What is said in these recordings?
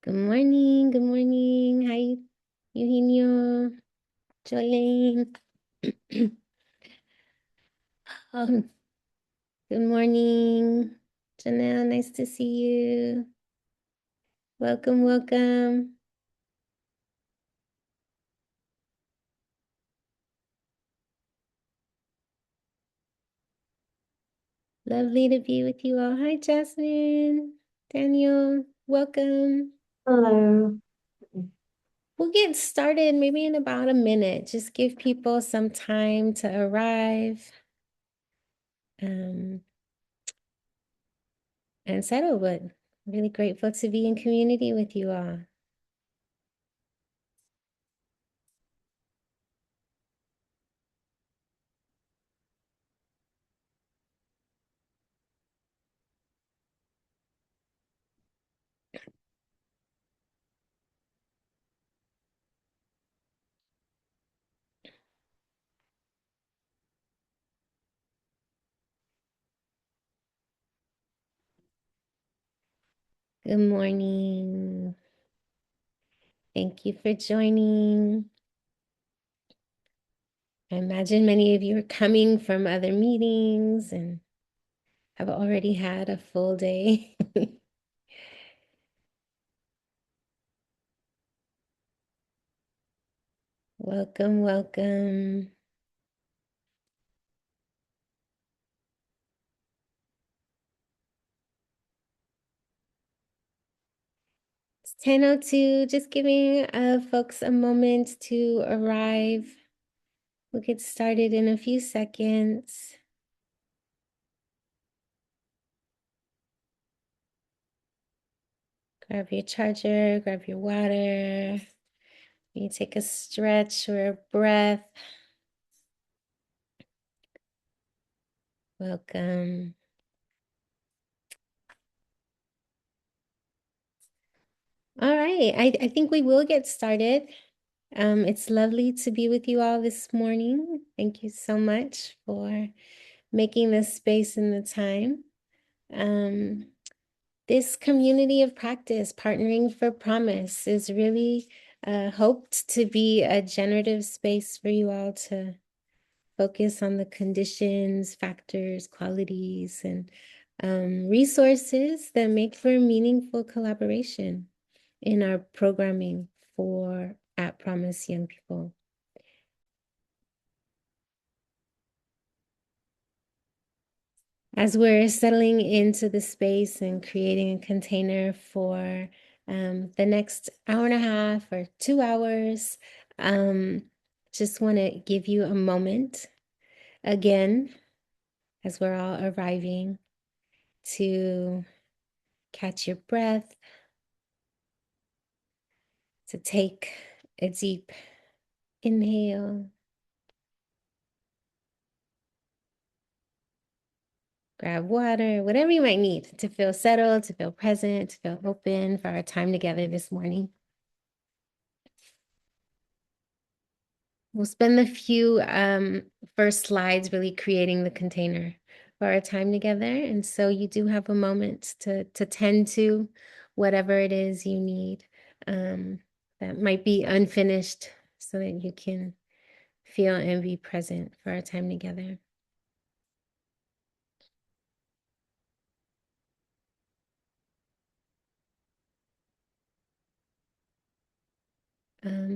Good morning. Good morning. Hi, Eugenio, Jolene. Oh, good morning, Janelle. Nice to see you. Welcome, welcome. Lovely to be with you all. Hi, Jasmine, Daniel. Welcome. Hello. We'll get started maybe in about a minute. Just give people some time to arrive and settle, but really grateful to be in community with you all. Good morning. Thank you for joining. I imagine many of you are coming from other meetings and have already had a full day. Welcome, welcome. It's 10:02, just giving folks a moment to arrive. We'll get started in a few seconds. Grab your charger, grab your water. You take a stretch or a breath. Welcome. All right, I think we will get started. It's lovely to be with you all this morning. Thank you so much for making this space and the time. This community of practice, Partnering for Promise, is really hoped to be a generative space for you all to focus on the conditions, factors, qualities, and resources that make for meaningful collaboration in our programming for At Promise Young People. As we're settling into the space and creating a container for the next hour and a half or 2 hours, just want to give you a moment again, as we're all arriving, to catch your breath, to take a deep inhale, grab water, whatever you might need to feel settled, to feel present, to feel open for our time together this morning. We'll spend the few first slides really creating the container for our time together. And so you do have a moment to tend to whatever it is you need that might be unfinished so that you can feel and be present for our time together.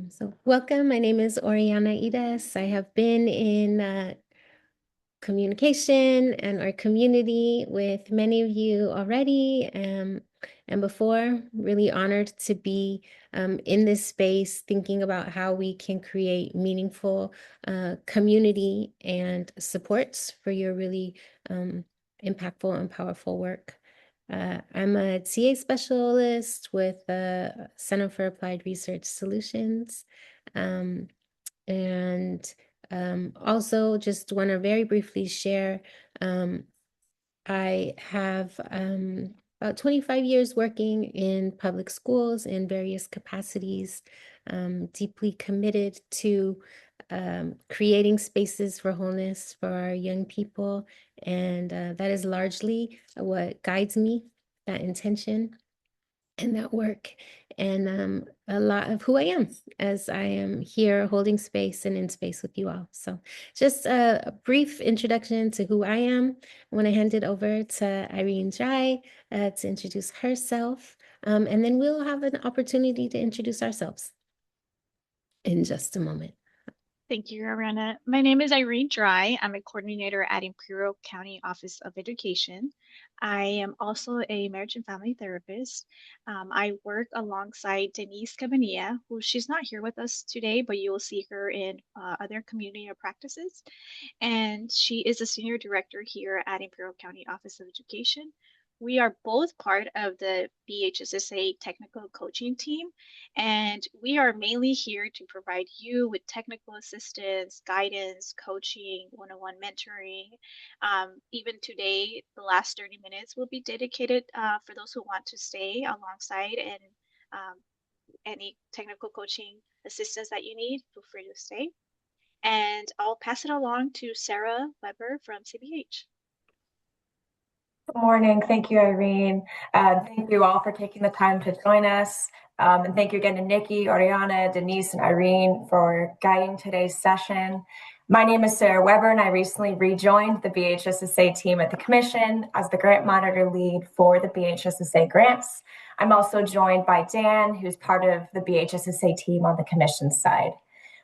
So welcome. My name is Oriana Ides. I have been in communication and our community with many of you already and before. Really honored to be in this space thinking about how we can create meaningful community and supports for your really impactful and powerful work. I'm a TA specialist with the Center for Applied Research Solutions. And also just want to very briefly share, I have about 25 years working in public schools in various capacities, deeply committed to creating spaces for wholeness for our young people. And that is largely what guides me, that intention. and that work, and a lot of who I am as I am here holding space and in space with you all. So just a brief introduction to who I am. I want to hand it over to Irene Jai to introduce herself, and then we'll have an opportunity to introduce ourselves in just a moment. Thank you, Ariana. My name is Irene Dry. I'm a coordinator at Imperial County Office of Education. I am also a marriage and family therapist. I work alongside Denise Cabanilla, who she's not here with us today, but you will see her in other community practices. And she is a senior director here at Imperial County Office of Education. We are both part of the BHSSA technical coaching team, and we are mainly here to provide you with technical assistance, guidance, coaching, one-on-one mentoring. Even today, the last 30 minutes will be dedicated for those who want to stay alongside and any technical coaching assistance that you need, feel free to stay. And I'll pass it along to Sarah Weber from CBH. Good morning. Thank you, Irene. Thank you all for taking the time to join us. And thank you again to Nikki, Oriana, Denise, and Irene for guiding today's session. My name is Sarah Weber, and I recently rejoined the BHSSA team at the Commission as the grant monitor lead for the BHSSA grants. I'm also joined by Dan, who's part of the BHSSA team on the Commission side.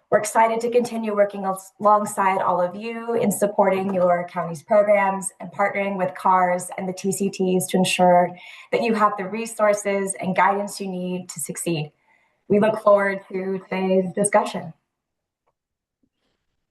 We're excited to continue working alongside all of you in supporting your county's programs and partnering with CARS and the TCTs to ensure that you have the resources and guidance you need to succeed. We look forward to today's discussion.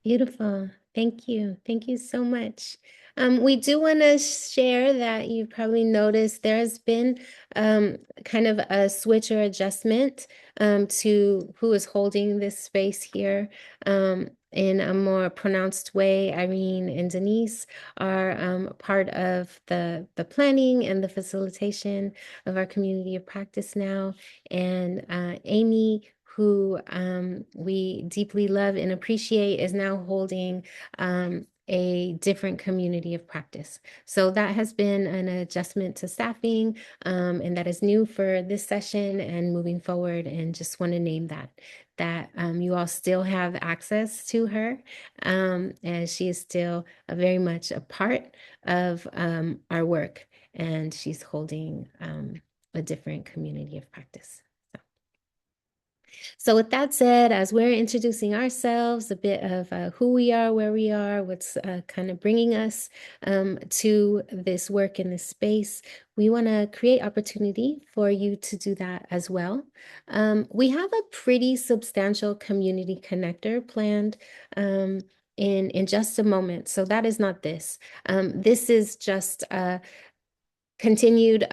Beautiful. Thank you. Thank you so much. We do want to share that you've probably noticed there has been kind of a switch or adjustment to who is holding this space here in a more pronounced way. Irene and Denise are part of the planning and the facilitation of our community of practice now. And Amy, who we deeply love and appreciate, is now holding a different community of practice. So that has been an adjustment to staffing, and that is new for this session and moving forward. And just want to name that you all still have access to her, and she is still very much a part of our work, and she's holding a different community of practice. So with that said, as we're introducing ourselves, a bit of who we are, where we are, what's kind of bringing us to this work in this space, we want to create opportunity for you to do that as well. We have a pretty substantial community connector planned in just a moment. So that is not this. This is just continued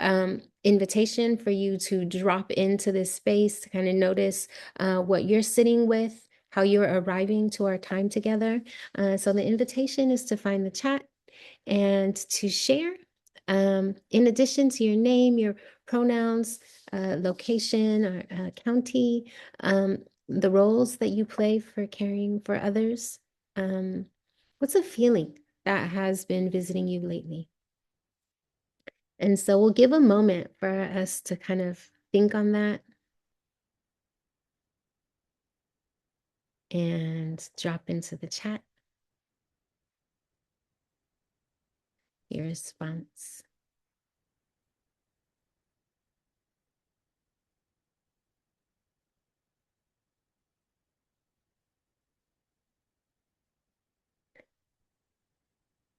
invitation for you to drop into this space to kind of notice what you're sitting with, how you're arriving to our time together. So the invitation is to find the chat and to share. In addition to your name, your pronouns, location, or county, the roles that you play for caring for others. What's a feeling that has been visiting you lately? And so we'll give a moment for us to kind of think on that and drop into the chat your response.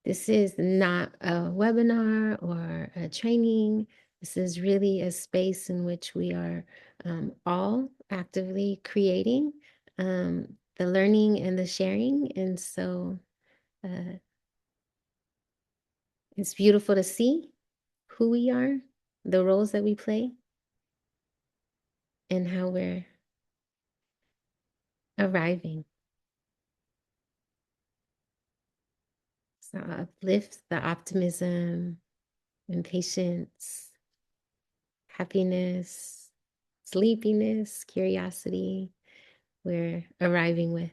This is not a webinar or a training. This is really a space in which we are all actively creating the learning and the sharing. And so it's beautiful to see who we are, the roles that we play, and how we're arriving. So uplift the optimism and patience, happiness, sleepiness, curiosity we're arriving with.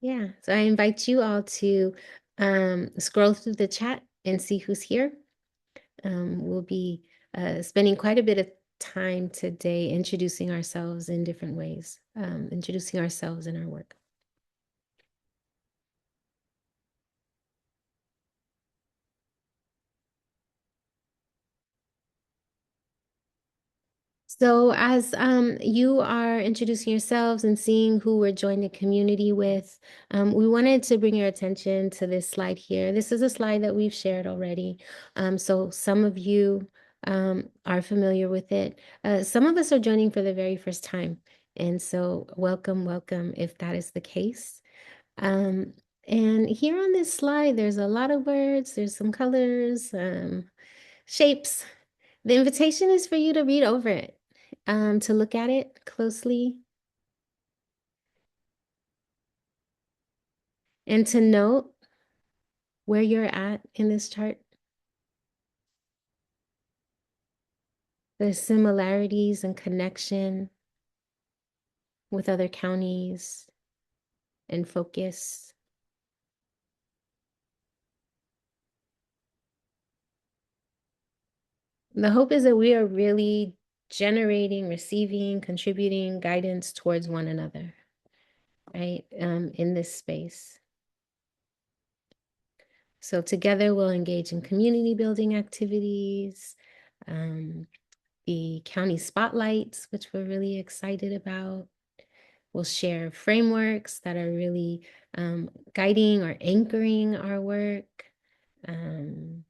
Yeah, so I invite you all to scroll through the chat and see who's here. We'll be spending quite a bit of time today introducing ourselves in different ways, introducing ourselves in our work. So as you are introducing yourselves and seeing who we're joining the community with, we wanted to bring your attention to this slide here. This is a slide that we've shared already. So some of you are familiar with it. Some of us are joining for the very first time. And so welcome, welcome if that is the case. Um, and here on this slide, there's a lot of words, there's some colors, shapes. The invitation is for you to read over it, to look at it closely, and to note where you're at in this chart, the similarities and connection with other counties and focus. The hope is that we are really generating, receiving, contributing guidance towards one another, right, in this space. So together we'll engage in community building activities, the county spotlights, which we're really excited about. We'll share frameworks that are really guiding or anchoring our work, and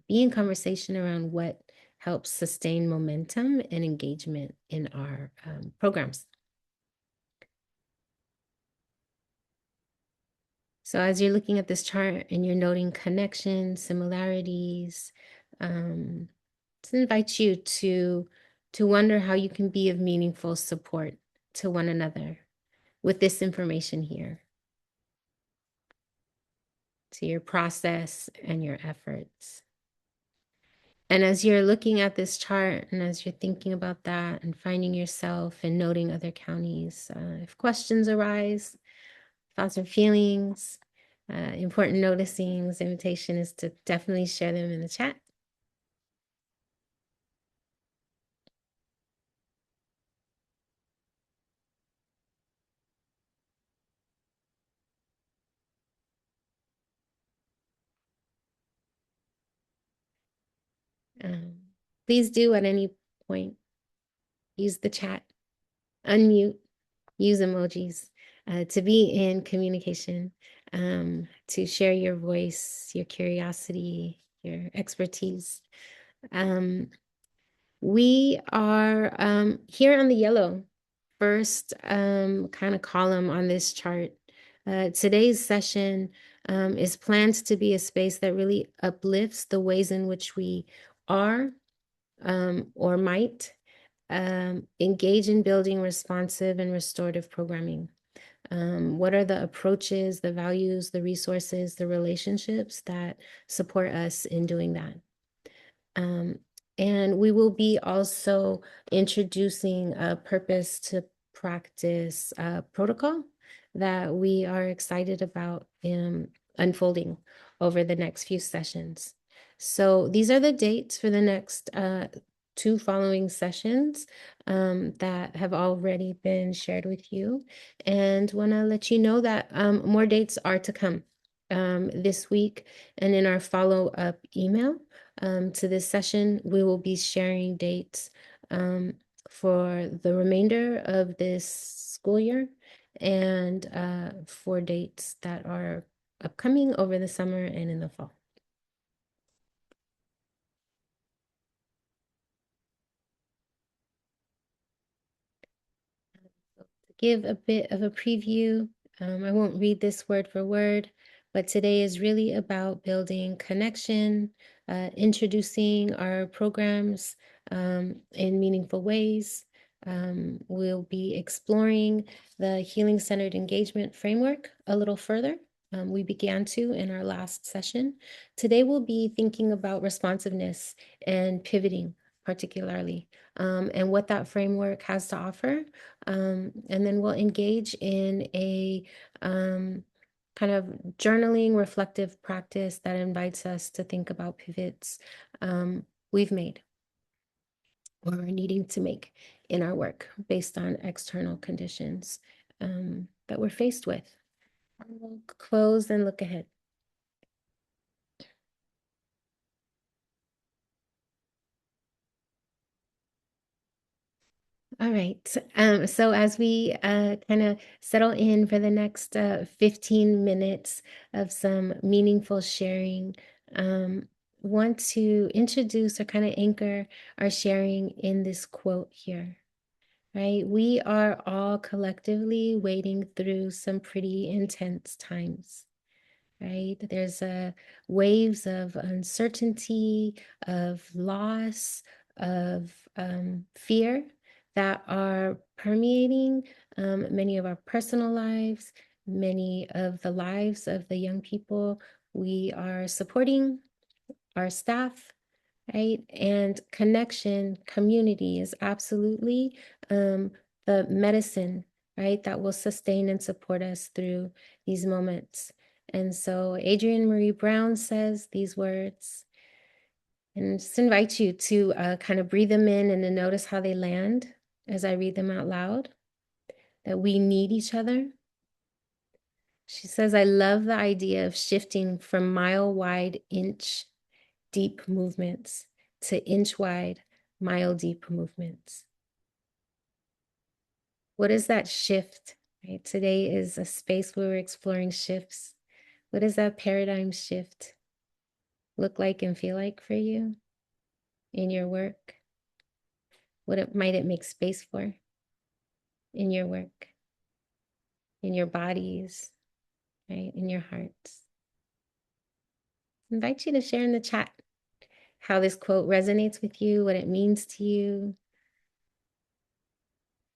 be in conversation around what helps sustain momentum and engagement in our programs. So as you're looking at this chart and you're noting connections, similarities, to invite you to wonder how you can be of meaningful support to one another with this information here, to your process and your efforts. And as you're looking at this chart and as you're thinking about that and finding yourself and noting other counties, if questions arise, thoughts or feelings, important noticings, the invitation is to definitely share them in the chat. Um, Please do at any point use the chat, unmute, use emojis to be in communication, to share your voice, your curiosity, your expertise. We are here on the yellow first kind of column on this chart. Today's session is planned to be a space that really uplifts the ways in which we are or might engage in building responsive and restorative programming. What are the approaches, the values, the resources, the relationships that support us in doing that? And we will be also introducing a purpose to practice protocol that we are excited about unfolding over the next few sessions. So these are the dates for the next two following sessions that have already been shared with you. And want to let you know that more dates are to come this week and in our follow-up email to this session. We will be sharing dates for the remainder of this school year and for dates that are upcoming over the summer and in the fall. To give a bit of a preview, I won't read this word for word, but today is really about building connection, introducing our programs in meaningful ways. We'll be exploring the healing-centered engagement framework a little further. We began to in our last session. Today we'll be thinking about responsiveness and pivoting particularly, and what that framework has to offer. And then we'll engage in a kind kind of journaling, reflective practice that invites us to think about pivots we've made or are needing to make in our work based on external conditions that we're faced with. We'll close and look ahead. All right. So as we kind of settle in for the next 15 minutes of some meaningful sharing, want to introduce or kind of anchor our sharing in this quote here, right? We are all collectively wading through some pretty intense times, right? There's waves of uncertainty, of loss, of fear that are permeating many of our personal lives, many of the lives of the young people we are supporting, our staff, right? And connection, community is absolutely the medicine, right? That will sustain and support us through these moments. And so Adrienne Marie Brown says these words, and just invite you to kind of breathe them in and to notice how they land as I read them out loud, that we need each other. She says, I love the idea of shifting from mile wide, inch deep movements to inch wide, mile deep movements. What is that shift? Right? Today is a space where we're exploring shifts. What does that paradigm shift look like and feel like for you in your work? Might it make space for in your work, in your bodies, right? In your hearts? I invite you to share in the chat how this quote resonates with you, what it means to you,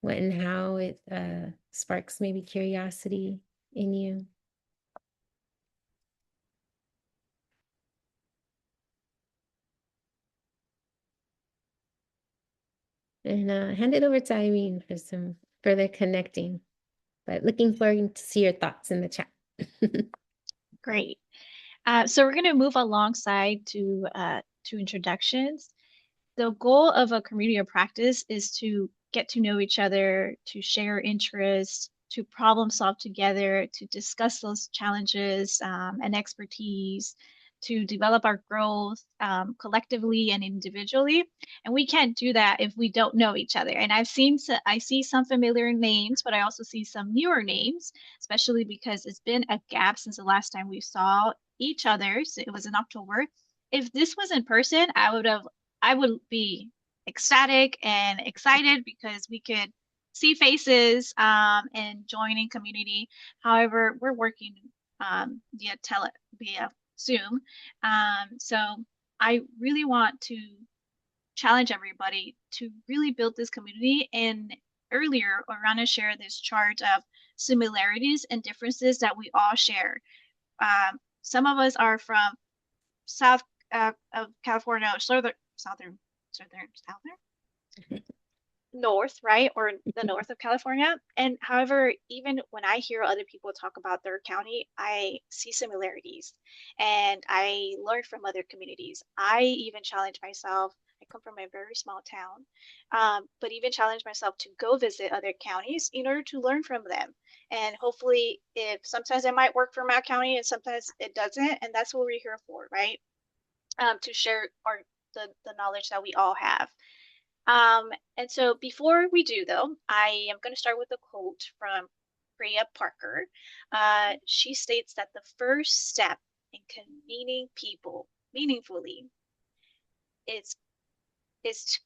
what and how it sparks maybe curiosity in you. And hand it over to Irene for some further connecting. But looking forward to see your thoughts in the chat. Great. So we're going to move alongside to introductions. The goal of a community of practice is to get to know each other, to share interests, to problem solve together, to discuss those challenges and expertise, to develop our growth collectively and individually. And we can't do that if we don't know each other. And I see some familiar names, but I also see some newer names, especially because it's been a gap since the last time we saw each other. So it was in October. If this was in person, I would be ecstatic and excited because we could see faces and join in community. However, we're working via Zoom. So I really want to challenge everybody to really build this community. And earlier, Orana shared this chart of similarities and differences that we all share. Some of us are from south of California, southern, north, right? Or the north of California. And however, even when I hear other people talk about their county, I see similarities and I learn from other communities. I even challenge myself. I come from a very small town, but even challenge myself to go visit other counties in order to learn from them. And hopefully, if sometimes it might work for my county and sometimes it doesn't, and that's what we're here for, right? To share the knowledge that we all have. And so before we do, though, I am going to start with a quote from Priya Parker. She states that the first step in convening people meaningfully is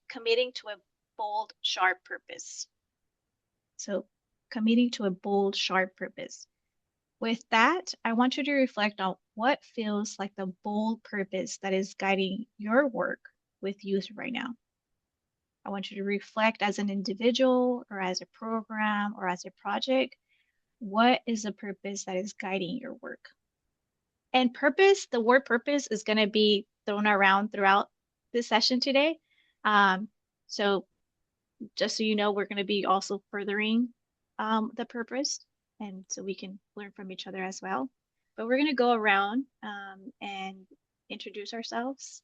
committing to a bold, sharp purpose. So committing to a bold, sharp purpose. With that, I want you to reflect on what feels like the bold purpose that is guiding your work with youth right now. I want you to reflect as an individual or as a program or as a project. What is the purpose that is guiding your work? And purpose, the word purpose is going to be thrown around throughout this session today. So just so you know, we're going to be also furthering the purpose. And so we can learn from each other as well. but we're going to go around and introduce ourselves.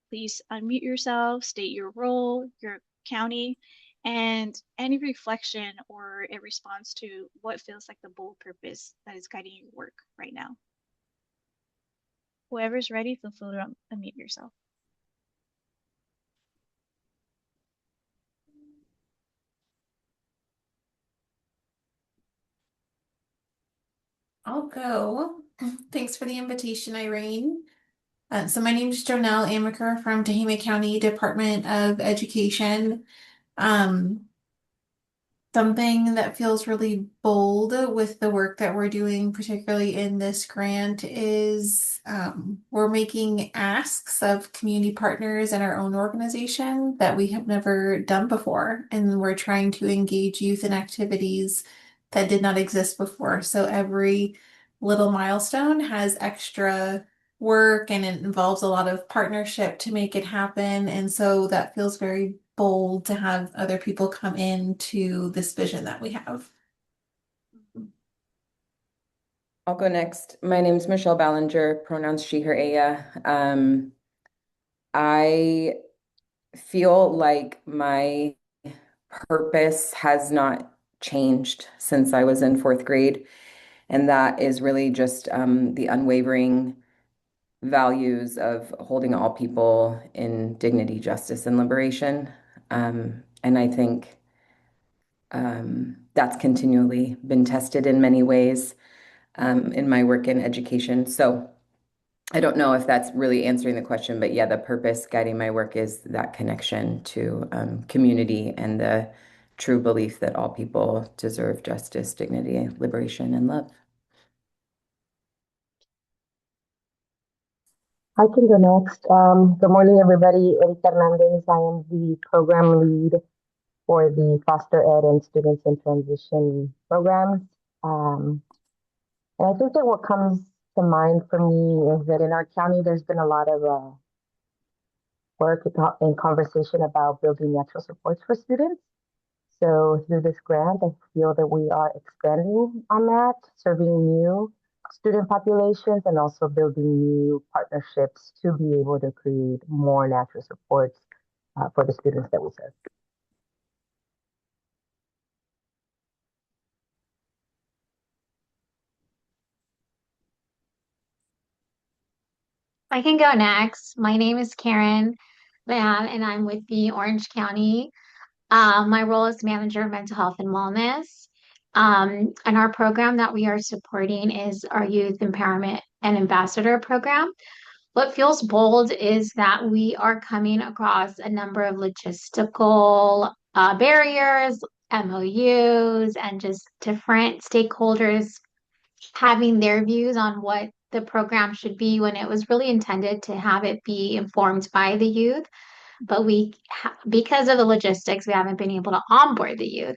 Please unmute yourself, state your role, your county, and any reflection or a response to what feels like the bold purpose that is guiding your work right now. Whoever's ready, feel free to unmute yourself. I'll go. Thanks for the invitation, Irene. So my name is Jonelle Amaker from Tehama County Department of Education. Um, Something that feels really bold with the work that we're doing, particularly in this grant, is we're making asks of community partners in our own organization that we have never done before. And we're trying to engage youth in activities that did not exist before. So every little milestone has extra work and it involves a lot of partnership to make it happen. And so that feels very bold to have other people come into this vision that we have. I'll go next. My name is Michelle Ballinger, pronouns she, her, Aya. I feel like my purpose has not changed since I was in fourth grade. And that is really just the unwavering values of holding all people in dignity, justice, and liberation. And I think that's continually been tested in many ways in my work in education. So I don't know if that's really answering the question, but yeah, the purpose guiding my work is that connection to community and the true belief that all people deserve justice, dignity, liberation, and love. I can go next. Good morning, everybody. Erika Hernandez. I am the program lead for the foster ed and students in transition programs. And I think that what comes to mind for me is that in our county, there's been a lot of work and conversation about building natural supports for students. So through this grant, I feel that we are expanding on that, serving new student populations and also building new partnerships to be able to create more natural supports for the students that we serve. I can go next. My name is Karen Lamb, and I'm with the Orange County. My role is manager of mental health and wellness. And our program that we are supporting is our Youth Empowerment and Ambassador program. What feels bold is that we are coming across a number of logistical barriers, MOUs, and just different stakeholders having their views on what the program should be when it was really intended to have it be informed by the youth. But because of the logistics, we haven't been able to onboard the youth.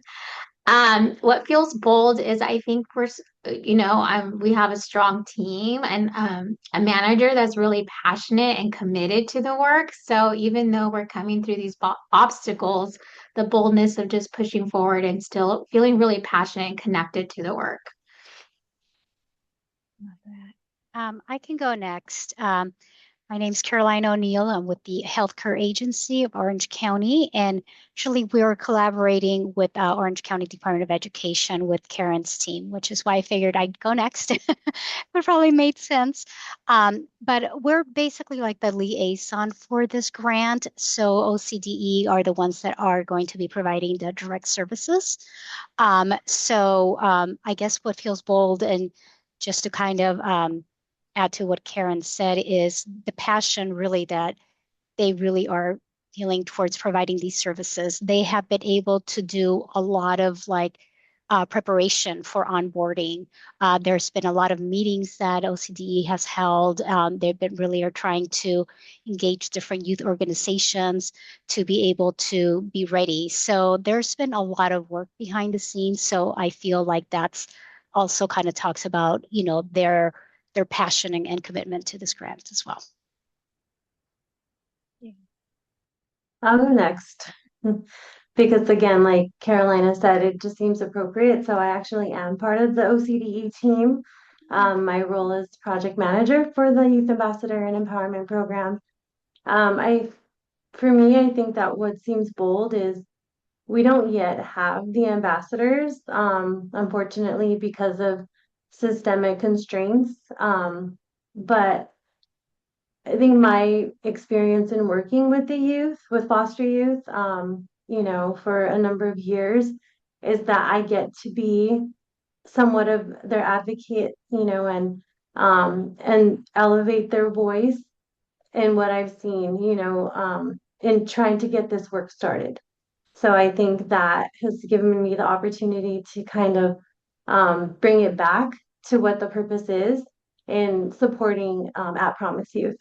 What feels bold is I think we have a strong team and a manager that's really passionate and committed to the work. So even though we're coming through these obstacles, the boldness of just pushing forward and still feeling really passionate and connected to the work. Love that. I can go next. My name's Caroline O'Neill. I'm with the Healthcare Agency of Orange County, and actually we are collaborating with Orange County Department of Education with Karen's team, which is why I figured I'd go next. It probably made sense. But we're basically like the liaison for this grant. So OCDE are the ones that are going to be providing the direct services. I guess what feels bold and just to kind of add to what Karen said is the passion really that they really are feeling towards providing these services. They have been able to do a lot of preparation for onboarding. There's been a lot of meetings that OCDE has held. They've been really are trying to engage different youth organizations to be able to be ready. So there's been a lot of work behind the scenes. So I feel like that's also kind of talks about, their passion and commitment to this grant as well. Yeah. I'll go next because again, like Carolina said, it just seems appropriate. So I actually am part of the OCDE team. My role is project manager for the Youth Ambassador and Empowerment Program. For me, I think that what seems bold is we don't yet have the ambassadors, unfortunately, because of systemic constraints. But I think my experience in working with the youth, with foster youth, for a number of years, is that I get to be somewhat of their advocate, and elevate their voice in what I've seen, in trying to get this work started. So I think that has given me the opportunity to kind of bring it back to what the purpose is in supporting at Promise Youth.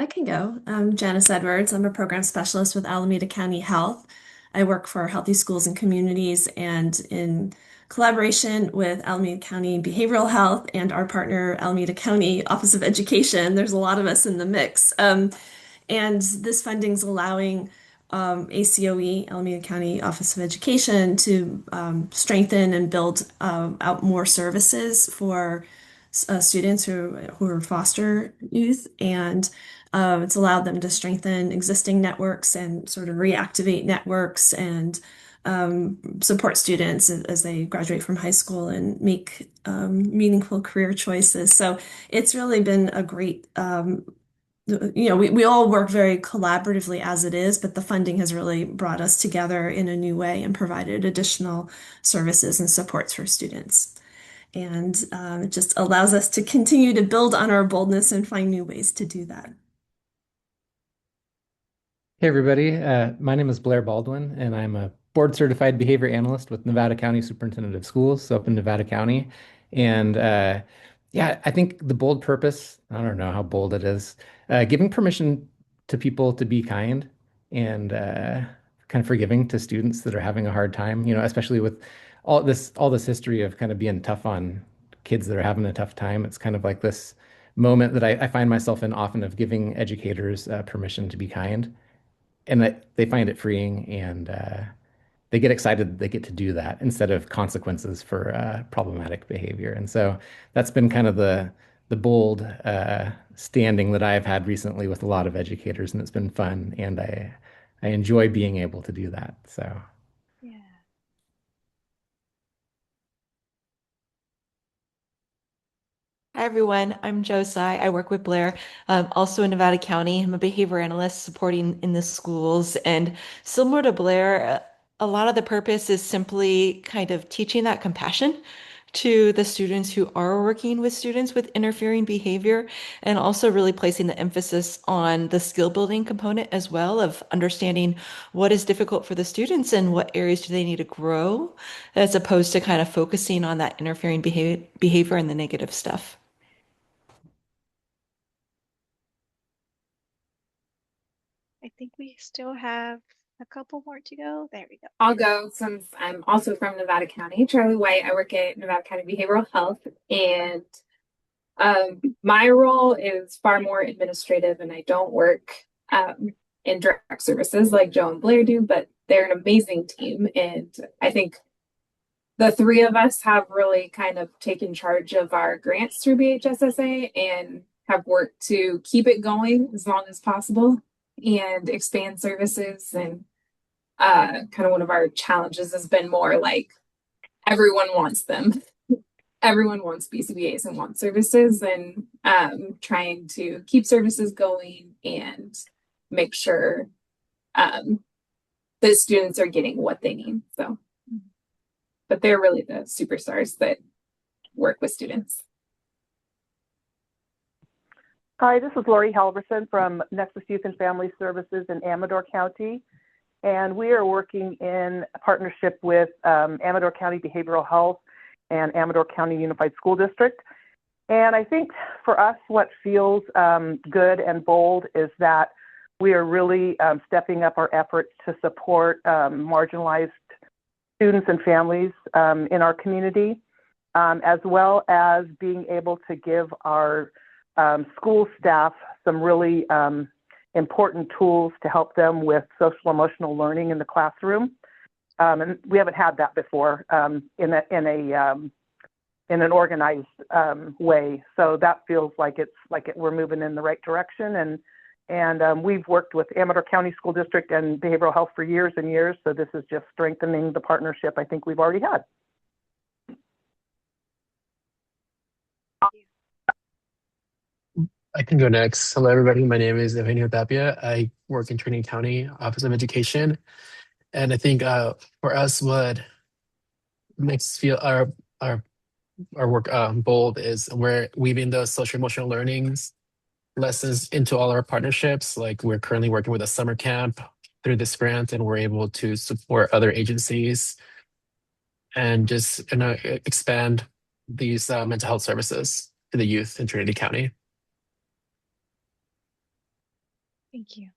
I can go. I'm Janice Edwards. I'm a program specialist with Alameda County Health. I work for Healthy Schools and Communities, and in collaboration with Alameda County Behavioral Health and our partner, Alameda County Office of Education, there's a lot of us in the mix. And this funding is allowing ACOE, Alameda County Office of Education, to strengthen and build out more services for students who are foster youth, and it's allowed them to strengthen existing networks and sort of reactivate networks and support students as they graduate from high school and make meaningful career choices. So it's really been a great we all work very collaboratively as it is, but the funding has really brought us together in a new way and provided additional services and supports for students. And it just allows us to continue to build on our boldness and find new ways to do that. Hey everybody, my name is Blair Baldwin, and I'm a board certified behavior analyst with Nevada County Superintendent of Schools, so up in Nevada County. And yeah, I think the bold purpose, I don't know how bold it is, giving permission to people to be kind and kind of forgiving to students that are having a hard time, especially with all this history of kind of being tough on kids that are having a tough time. It's kind of like this moment that I find myself in often of giving educators permission to be kind, and that they find it freeing, and they get excited that they get to do that instead of consequences for problematic behavior. And so that's been kind of the bold standing that I've had recently with a lot of educators, and it's been fun, and I enjoy being able to do that. So. Yeah. Hi, everyone. I'm Josai. I work with Blair, also in Nevada County. I'm a behavior analyst supporting in the schools. And similar to Blair, a lot of the purpose is simply kind of teaching that compassion to the students who are working with students with interfering behavior, and also really placing the emphasis on the skill building component as well, of understanding what is difficult for the students and what areas do they need to grow, as opposed to kind of focusing on that interfering behavior and the negative stuff. I think we still have a couple more to go. There we go. I'll go since I'm also from Nevada County. Charlie White. I work at Nevada County Behavioral Health, and my role is far more administrative, and I don't work in direct services like Joe and Blair do, but they're an amazing team. And I think the three of us have really kind of taken charge of our grants through BHSSA and have worked to keep it going as long as possible and expand services. And kind of one of our challenges has been more like everyone wants them. Everyone wants BCBAs and wants services, and trying to keep services going and make sure the students are getting what they need. So, but they're really the superstars that work with students. Hi, this is Lori Halverson from Nexus Youth and Family Services in Amador County. And we are working in partnership with Amador County Behavioral Health and Amador County Unified School District. And I think for us, what feels good and bold is that we are really stepping up our efforts to support marginalized students and families in our community, as well as being able to give our school staff some really important tools to help them with social emotional learning in the classroom. And we haven't had that before in an organized way. So that feels like we're moving in the right direction. And we've worked with Amador County School District and behavioral health for years and years. So this is just strengthening the partnership I think we've already had. I can go next. Hello, everybody. My name is Eugenio Tapia. I work in Trinity County Office of Education. And I think for us, what makes us feel our our work bold is we're weaving those social emotional learnings lessons into all our partnerships. Like we're currently working with a summer camp through this grant, and we're able to support other agencies and just expand these mental health services to the youth in Trinity County. Thank you.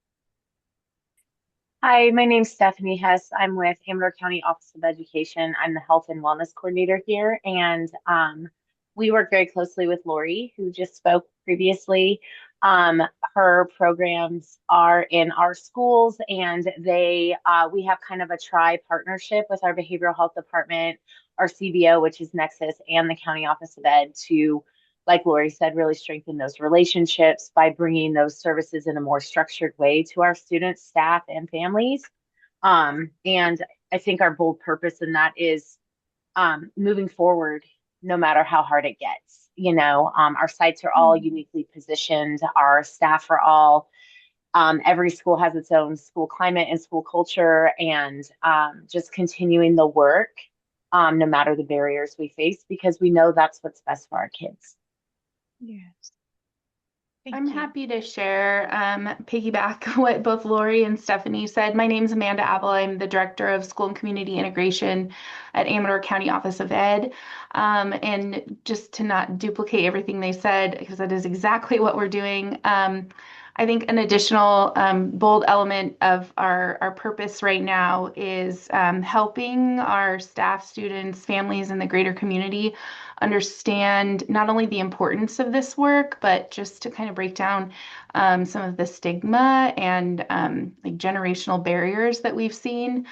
Hi, my name's Stephanie Hess. I'm with Amador County Office of Education. I'm the Health and Wellness Coordinator here, and we work very closely with Lori, who just spoke previously. Her programs are in our schools, and we have kind of a tri-partnership with our behavioral health department, our CBO, which is Nexus, and the County Office of Ed to, like Lori said, really strengthen those relationships by bringing those services in a more structured way to our students, staff, and families. And I think our bold purpose in that is moving forward, no matter how hard it gets. Our sites are all uniquely positioned. Our staff are all, every school has its own school climate and school culture, and just continuing the work, no matter the barriers we face, because we know that's what's best for our kids. Yes. I'm happy to share, piggyback what both Lori and Stephanie said. My name is Amanda Abel. I'm the Director of School and Community Integration at Amador County Office of Ed. And just to not duplicate everything they said, because that is exactly what we're doing, I think an additional bold element of our purpose right now is helping our staff, students, families, and the greater community understand not only the importance of this work, but just to kind of break down some of the stigma and like generational barriers that we've seen.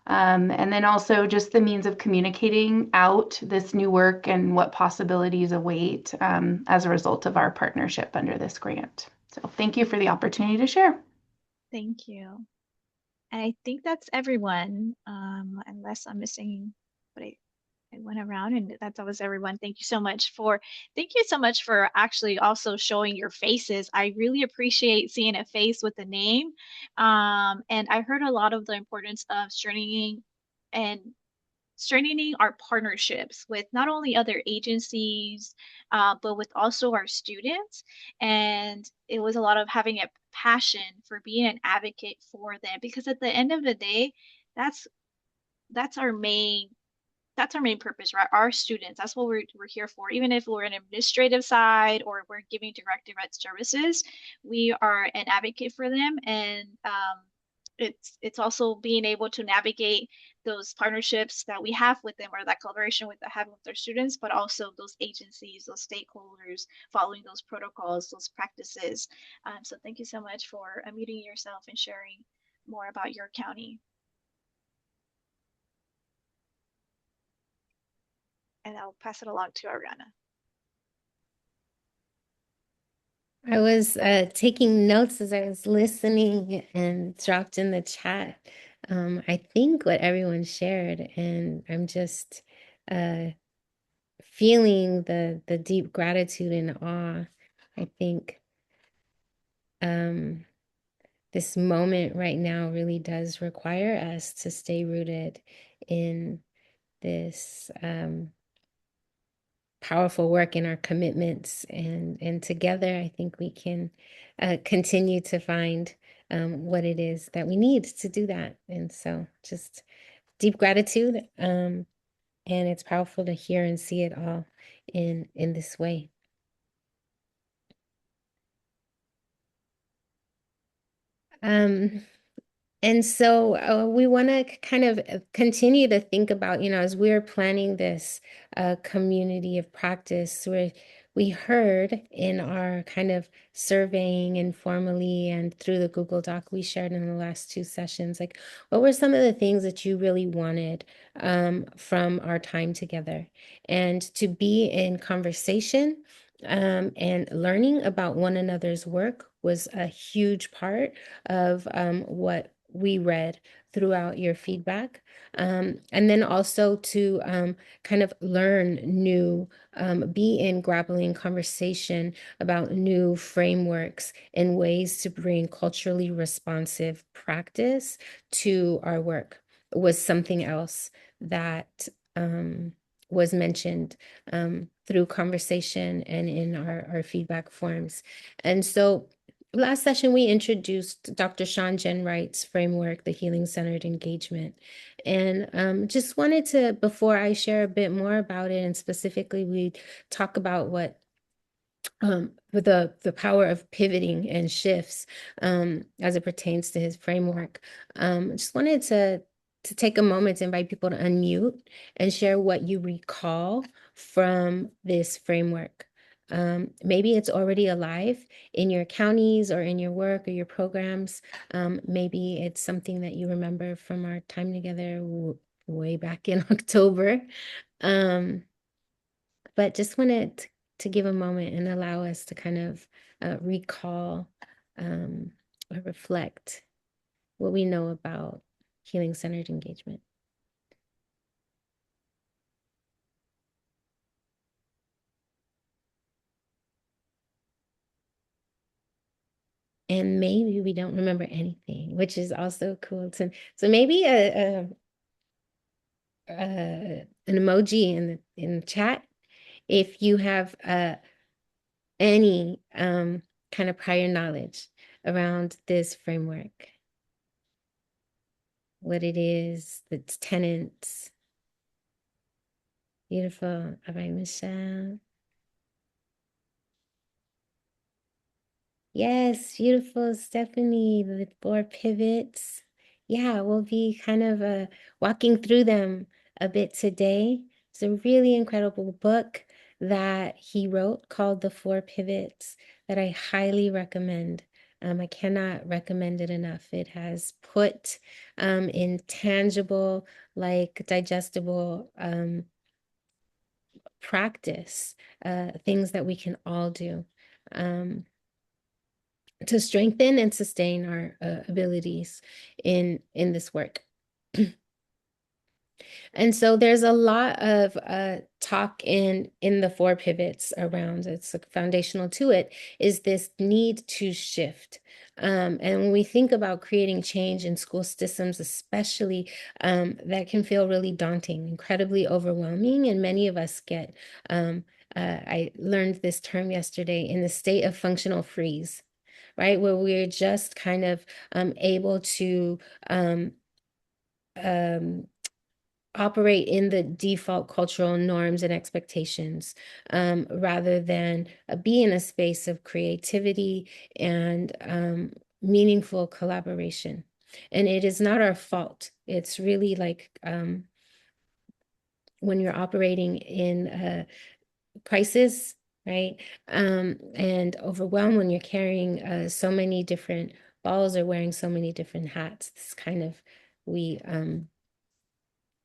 And then also just the means of communicating out this new work and what possibilities await as a result of our partnership under this grant. So thank you for the opportunity to share. Thank you. And I think that's everyone, unless I'm missing, but I went around and that was everyone. Thank you so much for actually also showing your faces. I really appreciate seeing a face with a name. And I heard a lot of the importance of and strengthening our partnerships with not only other agencies, but with also our students. And it was a lot of having a passion for being an advocate for them, because at the end of the day, that's that's our main that's our main purpose, right? Our students, that's what we're here for. Even if we're an administrative side or we're giving directed ed services, we are an advocate for them. And it's also being able to navigate those partnerships that we have with them, or that collaboration with having with their students, but also those agencies, those stakeholders, following those protocols, those practices. So thank you so much for unmuting yourself and sharing more about your county. And I'll pass it along to Ariana. I was taking notes as I was listening and dropped in the chat. I think what everyone shared, and I'm just feeling the deep gratitude and awe. I think this moment right now really does require us to stay rooted in this powerful work in our commitments, and together I think we can continue to find what it is that we need to do that. And so just deep gratitude, and it's powerful to hear and see it all in this way. And so we want to kind of continue to think about, as we're planning this community of practice, we heard in our kind of surveying informally and through the Google Doc we shared in the last two sessions, like what were some of the things that you really wanted from our time together? And to be in conversation and learning about one another's work was a huge part of what we read throughout your feedback. And then also to kind of learn new, be in grappling conversation about new frameworks and ways to bring culturally responsive practice to our work was something else that was mentioned through conversation and in our feedback forms. And so last session, we introduced Dr. Sean Jen Wright's framework, the healing-centered engagement. And just wanted to, before I share a bit more about it, and specifically we talk about what with the power of pivoting and shifts as it pertains to his framework. Just wanted to take a moment to invite people to unmute and share what you recall from this framework. Maybe it's already alive in your counties or in your work or your programs. Maybe it's something that you remember from our time together way back in October. But just wanted to give a moment and allow us to kind of recall or reflect what we know about healing-centered engagement. And maybe we don't remember anything, which is also cool. So maybe an emoji in the chat if you have any kind of prior knowledge around this framework, what it is, its tenets. Beautiful. All right, Michelle. Yes, beautiful, Stephanie, the 4 pivots. Yeah, we'll be kind of walking through them a bit today. It's a really incredible book that he wrote called The 4 Pivots that I highly recommend. I cannot recommend it enough. It has put in tangible, like digestible practice, things that we can all do to strengthen and sustain our abilities in this work. And so there's a lot of talk in the 4 pivots around it's foundational to it is this need to shift. And when we think about creating change in school systems, especially, that can feel really daunting, incredibly overwhelming, and many of us get, I learned this term yesterday, in the state of functional freeze, right? Where we're just kind of able to operate in the default cultural norms and expectations rather than be in a space of creativity and meaningful collaboration. And it is not our fault. It's really like when you're operating in a crisis, right? And overwhelmed when you're carrying so many different balls or wearing so many different hats. It's kind of, we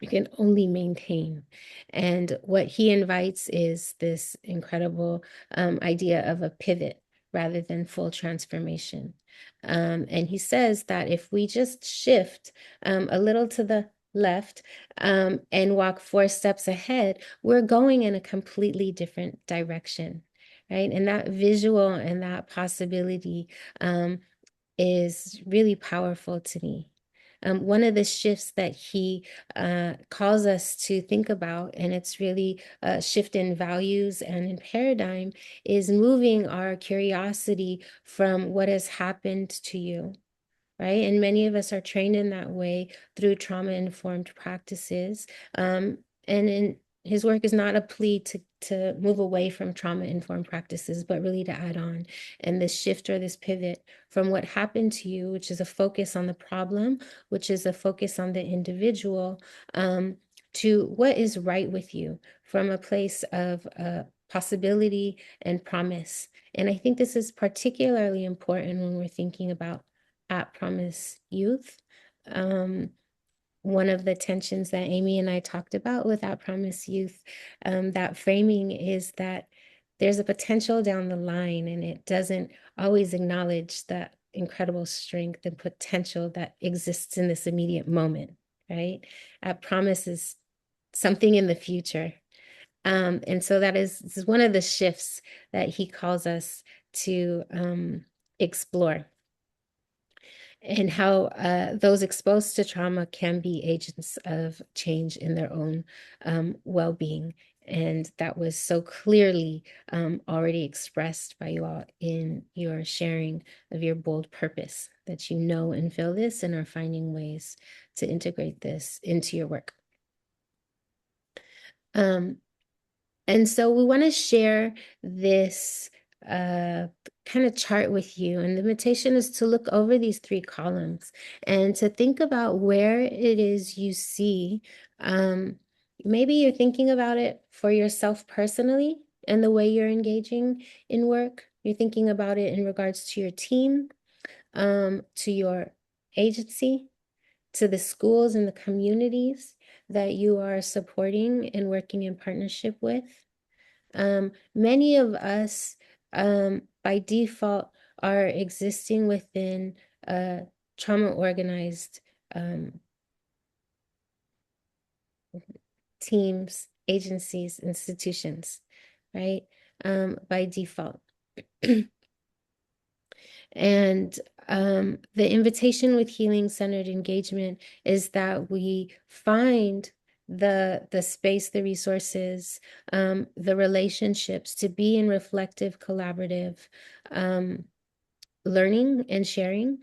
can only maintain. And what he invites is this incredible idea of a pivot rather than full transformation. And he says that if we just shift a little to the left and walk 4 steps ahead, we're going in a completely different direction, right? And that visual and that possibility is really powerful to me. One of the shifts that he calls us to think about, and it's really a shift in values and in paradigm, is moving our curiosity from what has happened to you, right? And many of us are trained in that way through trauma-informed practices. And in his work is not a plea to move away from trauma-informed practices, but really to add on. And this shift or this pivot from what happened to you, which is a focus on the problem, which is a focus on the individual, to what is right with you from a place of possibility and promise. And I think this is particularly important when we're thinking about at promise youth. One of the tensions that Amy and I talked about with at promise youth, that framing is that there's a potential down the line, and it doesn't always acknowledge that incredible strength and potential that exists in this immediate moment, right? At promise is something in the future. And so this is one of the shifts that he calls us to explore, and how those exposed to trauma can be agents of change in their own well-being. And that was so clearly already expressed by you all in your sharing of your bold purpose, that you know and feel this and are finding ways to integrate this into your work. And so we want to share this kind of chart with you. And the invitation is to look over these 3 columns and to think about where it is you see. Maybe you're thinking about it for yourself personally and the way you're engaging in work. You're thinking about it in regards to your team, to your agency, to the schools and the communities that you are supporting and working in partnership with. Many of us, by default, are existing within trauma organized teams, agencies, institutions, right? By default. And the invitation with healing-centered engagement is that we find the space, the resources, the relationships to be in reflective, collaborative learning and sharing,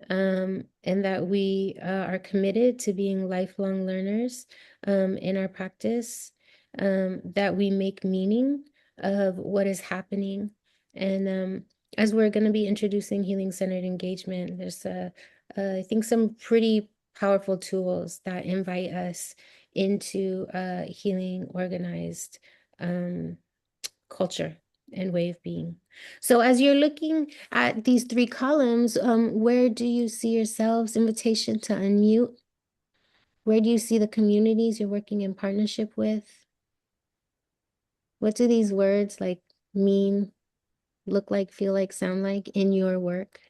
and that we are committed to being lifelong learners in our practice, that we make meaning of what is happening. And as we're going to be introducing healing-centered engagement, there's I think some pretty powerful tools that invite us into healing organized culture and way of being. So as you're looking at these 3 columns, where do you see yourselves? Invitation to unmute. Where do you see the communities you're working in partnership with? What do these words like mean, look like, feel like, sound like in your work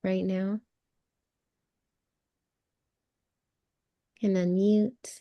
right now? Can unmute.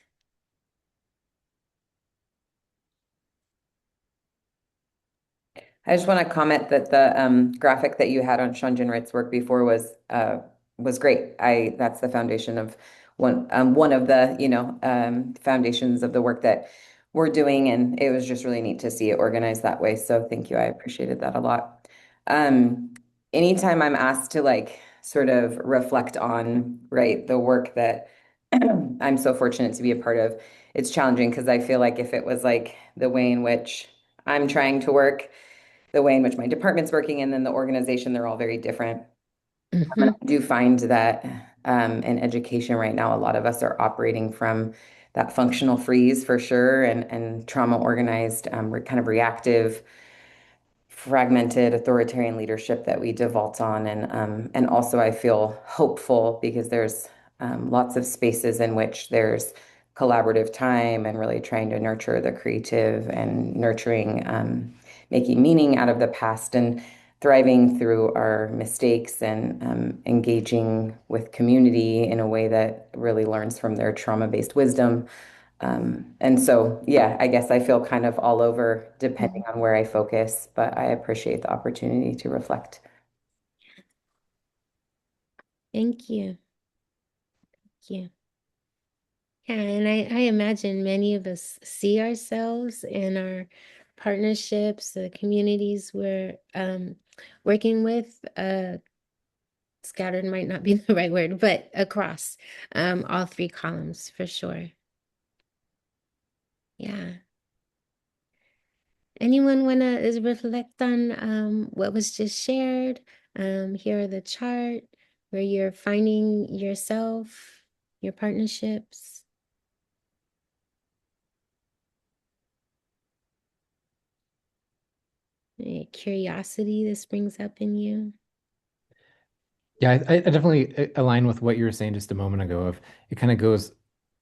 I just want to comment that the graphic that you had on Sean Jenritz's work before was great. That's the foundation of one of the foundations of the work that we're doing, and it was just really neat to see it organized that way. So thank you. I appreciated that a lot. Anytime I'm asked to like sort of reflect on, right, the work that I'm so fortunate to be a part of, it's challenging because I feel like if it was like the way in which I'm trying to work, the way in which my department's working, and then the organization, they're all very different. I do find that in education right now, a lot of us are operating from that functional freeze for sure, and trauma organized, kind of reactive, fragmented authoritarian leadership that we default on. And also I feel hopeful because there's lots of spaces in which there's collaborative time and really trying to nurture the creative and nurturing, making meaning out of the past and thriving through our mistakes and engaging with community in a way that really learns from their trauma-based wisdom. And so, yeah, I guess I feel kind of all over depending on where I focus, but I appreciate the opportunity to reflect. Thank you. Thank you. Yeah, and I imagine many of us see ourselves in our partnerships, the communities we're working with. Scattered might not be the right word, but across all 3 columns for sure. Yeah. Anyone want to reflect on what was just shared? Here are the chart where you're finding yourself, your partnerships. curiosity this brings up in you? Yeah, I definitely align with what you were saying just a moment ago of it kind of goes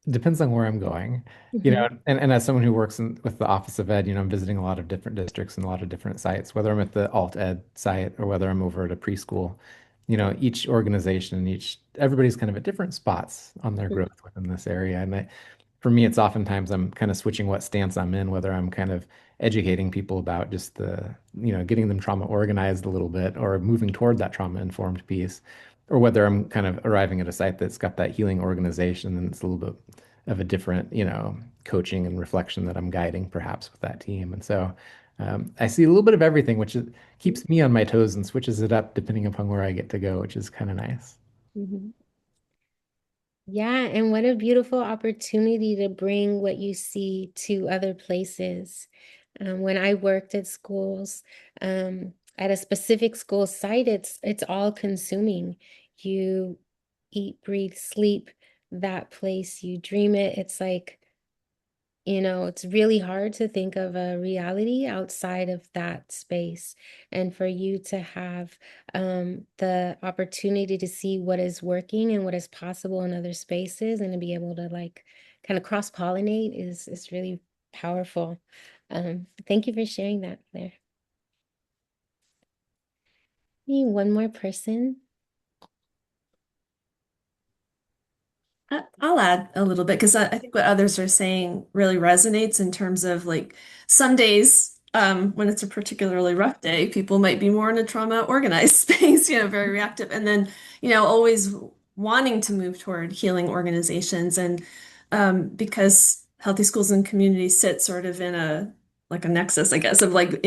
depends on where I'm going, Hmm. and as someone who works with the Office of Ed, I'm visiting a lot of different districts and a lot of different sites, whether I'm at the alt ed site or whether I'm over at a preschool, each organization, everybody's kind of at different spots on their growth within this area. And for me, it's oftentimes I'm kind of switching what stance I'm in, whether I'm kind of educating people about just getting them trauma organized a little bit or moving toward that trauma informed piece, or whether I'm kind of arriving at a site that's got that healing organization and it's a little bit of a different, coaching and reflection that I'm guiding perhaps with that team. And so I see a little bit of everything, keeps me on my toes and switches it up depending upon where I get to go, which is kind of nice. Hmm. Yeah, and what a beautiful opportunity to bring what you see to other places. When I worked at schools, at a specific school site, it's all consuming. You eat, breathe, sleep that place, you dream it. It's like, it's really hard to think of a reality outside of that space. And for you to have the opportunity to see what is working and what is possible in other spaces and to be able to like kind of cross-pollinate is really powerful. Thank you for sharing that, Claire. One more person. I'll add a little bit because I think what others are saying really resonates in terms of like some days when it's a particularly rough day, people might be more in a trauma organized space, very reactive. And then, always wanting to move toward healing organizations. And because healthy schools and communities sit sort of in like a nexus, I guess, of like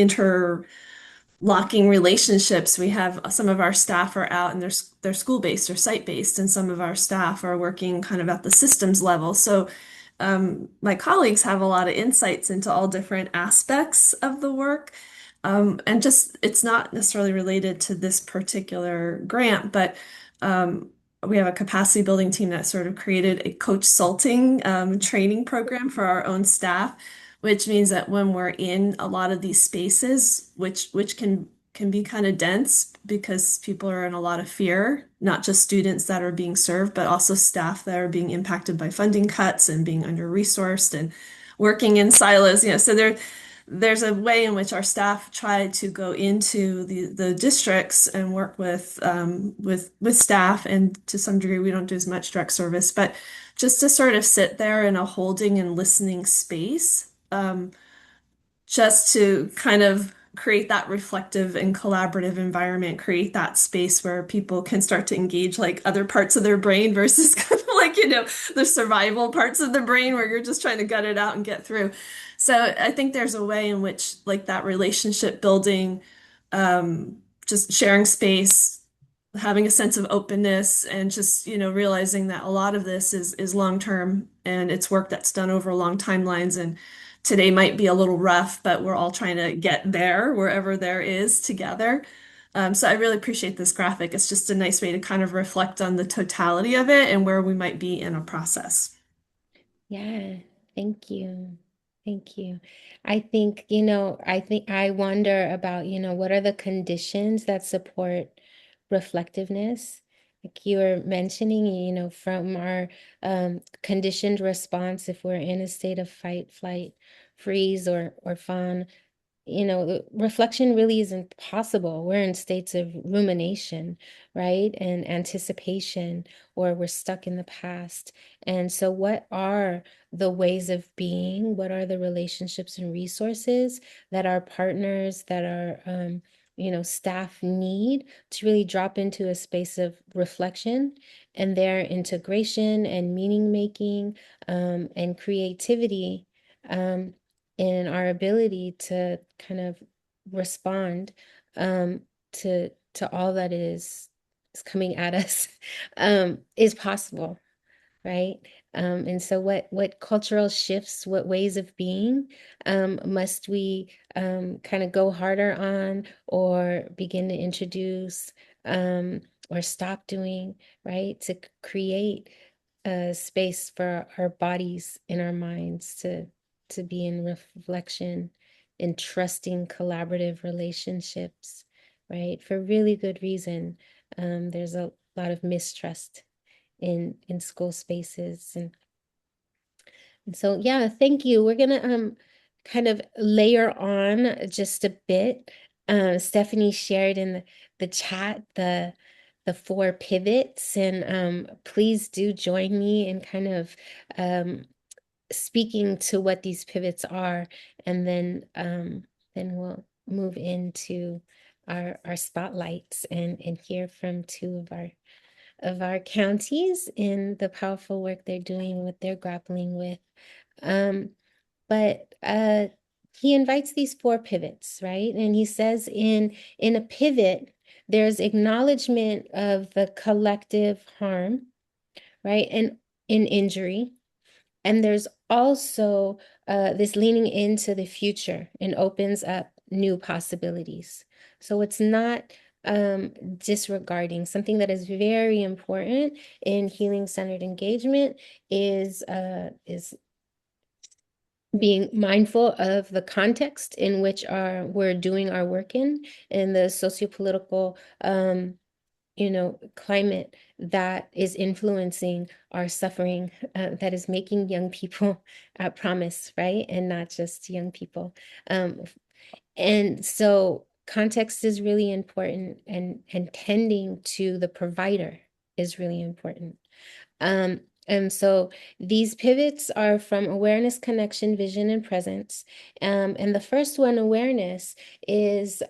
locking relationships. We have some of our staff are out and they're school based or site based, and some of our staff are working kind of at the systems level. So my colleagues have a lot of insights into all different aspects of the work. And just it's not necessarily related to this particular grant, but we have a capacity building team that sort of created a coach salting training program for our own staff, which means that when we're in a lot of these spaces, which can be kind of dense because people are in a lot of fear, not just students that are being served, but also staff that are being impacted by funding cuts and being under-resourced and working in silos. So there's a way in which our staff try to go into the districts and work with staff, and to some degree we don't do as much direct service, but just to sort of sit there in a holding and listening space, just to kind of create that reflective and collaborative environment, create that space where people can start to engage like other parts of their brain versus kind of like, the survival parts of the brain where you're just trying to gut it out and get through. So I think there's a way in which like that relationship building, just sharing space, having a sense of openness, and just, realizing that a lot of this is long term and it's work that's done over long timelines, and today might be a little rough, but we're all trying to get there wherever there is together. So I really appreciate this graphic. It's just a nice way to kind of reflect on the totality of it and where we might be in a process. Yeah, thank you. Thank you. I wonder about, what are the conditions that support reflectiveness? Like you were mentioning, from our conditioned response, if we're in a state of fight, flight, freeze, or fawn, reflection really isn't possible. We're in states of rumination, right? And anticipation, or we're stuck in the past. And so, what are the ways of being? What are the relationships and resources that our partners, that our, staff need to really drop into a space of reflection and their integration and meaning making and creativity? In our ability to kind of respond to all that is coming at us is possible, right? And so what cultural shifts, what ways of being must we kind of go harder on or begin to introduce or stop doing, right? To create a space for our bodies and our minds to be in reflection in trusting collaborative relationships, right? For really good reason. There's a lot of mistrust in school spaces. And so, yeah, thank you. We're gonna kind of layer on just a bit. Stephanie shared in the chat the 4 pivots, and please do join me in kind of speaking to what these pivots are, and then we'll move into our spotlights and hear from 2 of our counties in the powerful work they're doing, what they're grappling with. But he invites these 4 pivots, right? And he says in a pivot, there's acknowledgement of the collective harm, right? And in injury. And there's also this leaning into the future and opens up new possibilities. So it's not disregarding. Something that is very important in healing-centered engagement is being mindful of the context in which we're doing our work in, and the sociopolitical climate that is influencing our suffering, that is making young people promise, right? And not just young people. And so context is really important, and tending to the provider is really important. And so these pivots are from awareness, connection, vision, and presence. And the first one, awareness, is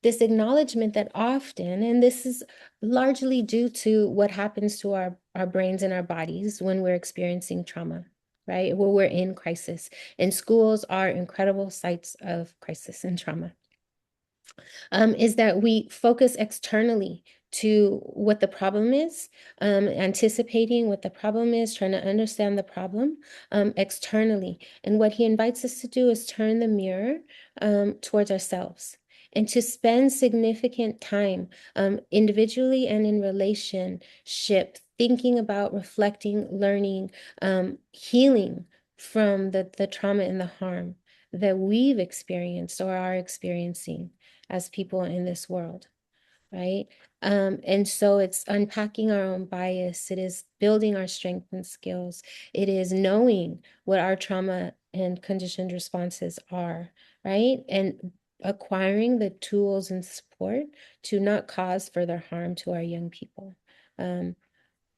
this acknowledgement that often, and this is largely due to what happens to our brains and our bodies when we're experiencing trauma, right? When we're in crisis. And schools are incredible sites of crisis and trauma. Is that we focus externally to what the problem is, anticipating what the problem is, trying to understand the problem externally. And what he invites us to do is turn the mirror towards ourselves, and to spend significant time individually and in relationship, thinking about, reflecting, learning, healing from the trauma and the harm that we've experienced or are experiencing as people in this world, right? And so it's unpacking our own bias. It is building our strength and skills. It is knowing what our trauma and conditioned responses are, right? And acquiring the tools and support to not cause further harm to our young people.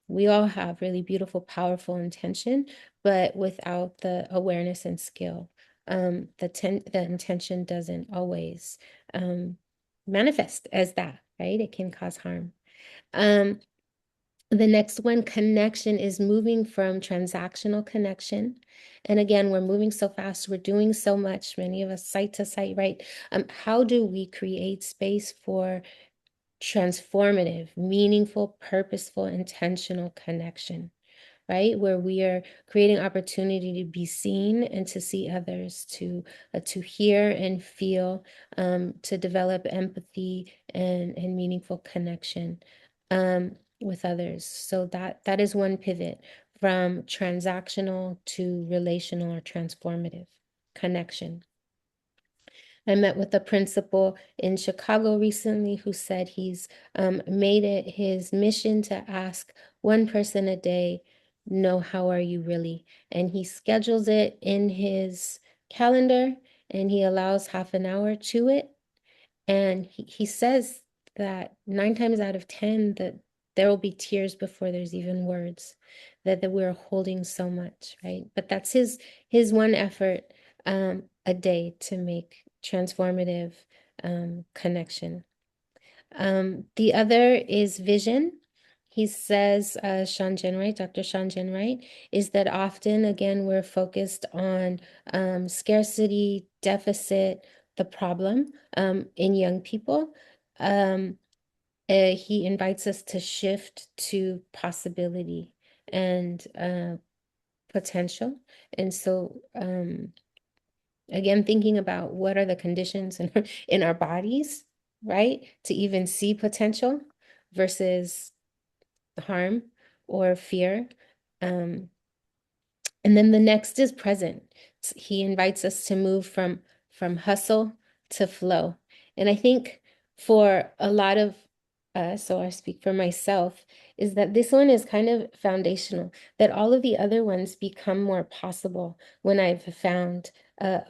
We all have really beautiful, powerful intention, but without the awareness and skill, the intention doesn't always manifest as that, right? It can cause harm. The next one, connection, is moving from transactional connection. And again, we're moving so fast, we're doing so much, many of us site to site, right? How do we create space for transformative, meaningful, purposeful, intentional connection, right? Where we are creating opportunity to be seen and to see others, to hear and feel, to develop empathy and meaningful connection with others. So that is one pivot from transactional to relational or transformative connection. I met with a principal in Chicago recently who said he's made it his mission to ask one person a day, "No, how are you really?" And he schedules it in his calendar, and he allows half an hour to it. And he says that 9 times out of 10 that there will be tears before there's even words, that we're holding so much, right? But that's his one effort a day to make transformative connection. The other is vision. He says, Sean Jenwright, Dr. Sean Jenwright, is that often, again, we're focused on scarcity, deficit, the problem in young people. He invites us to shift to possibility and potential. And so, again, thinking about what are the conditions in our bodies, right? To even see potential versus harm or fear. And then the next is present. He invites us to move from from hustle to flow. And I think for a lot of us, so I speak for myself, is that this one is kind of foundational, that all of the other ones become more possible when I've found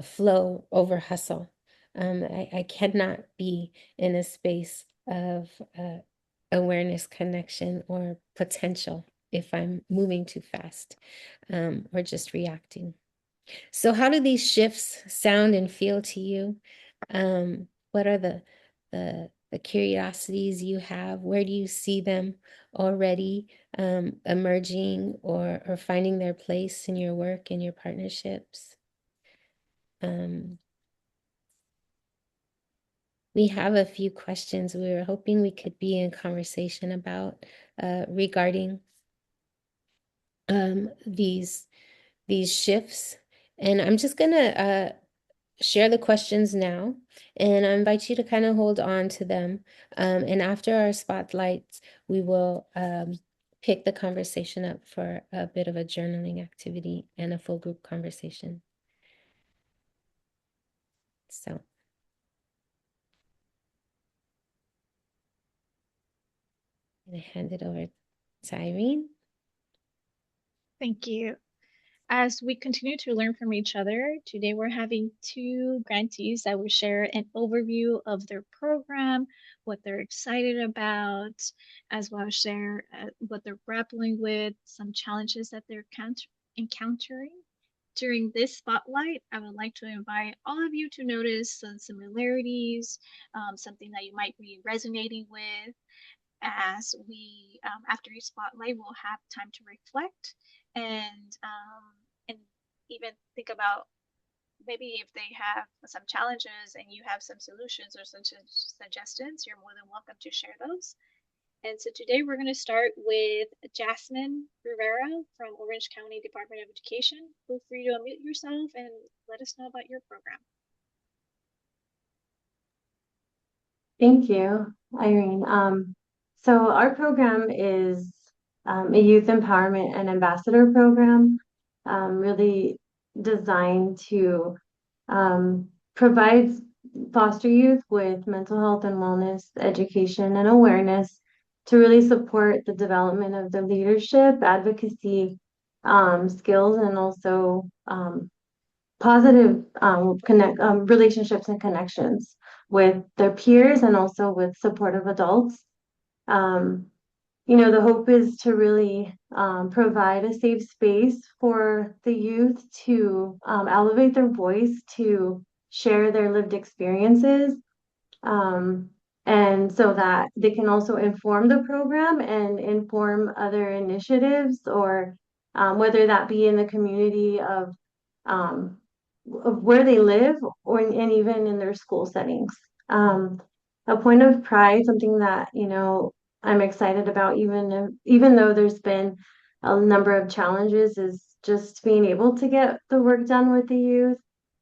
flow over hustle. I cannot be in a space of awareness, connection, or potential if I'm moving too fast or just reacting. So how do these shifts sound and feel to you? What are the curiosities you have? Where do you see them already emerging or finding their place in your work and your partnerships? We have a few questions we were hoping we could be in conversation about regarding these shifts. And I'm just gonna share the questions now, and I invite you to kind of hold on to them. And after our spotlights, we will pick the conversation up for a bit of a journaling activity and a full group conversation. So I'm gonna hand it over to Irene. Thank you. As we continue to learn from each other, today we're having two grantees that will share an overview of their program, what they're excited about, as well as share what they're grappling with, some challenges that they're encountering. During this spotlight, I would like to invite all of you to notice some similarities, something that you might be resonating with, as we after each spotlight we'll have time to reflect and even think about maybe if they have some challenges and you have some solutions or some suggestions, you're more than welcome to share those. And so today we're going to start with Jasmine Rivera from Orange County Department of Education. Feel free to unmute yourself and let us know about your program. Thank you, Irene. So our program is a youth empowerment and ambassador program, really designed to provide foster youth with mental health and wellness education and awareness to really support the development of their leadership, advocacy skills, and also positive relationships and connections with their peers and also with supportive adults. The hope is to really provide a safe space for the youth to elevate their voice, to share their lived experiences, and so that they can also inform the program and inform other initiatives, or whether that be in the community of where they live and even in their school settings. A point of pride, something that, I'm excited about, even though there's been a number of challenges, is just being able to get the work done with the youth,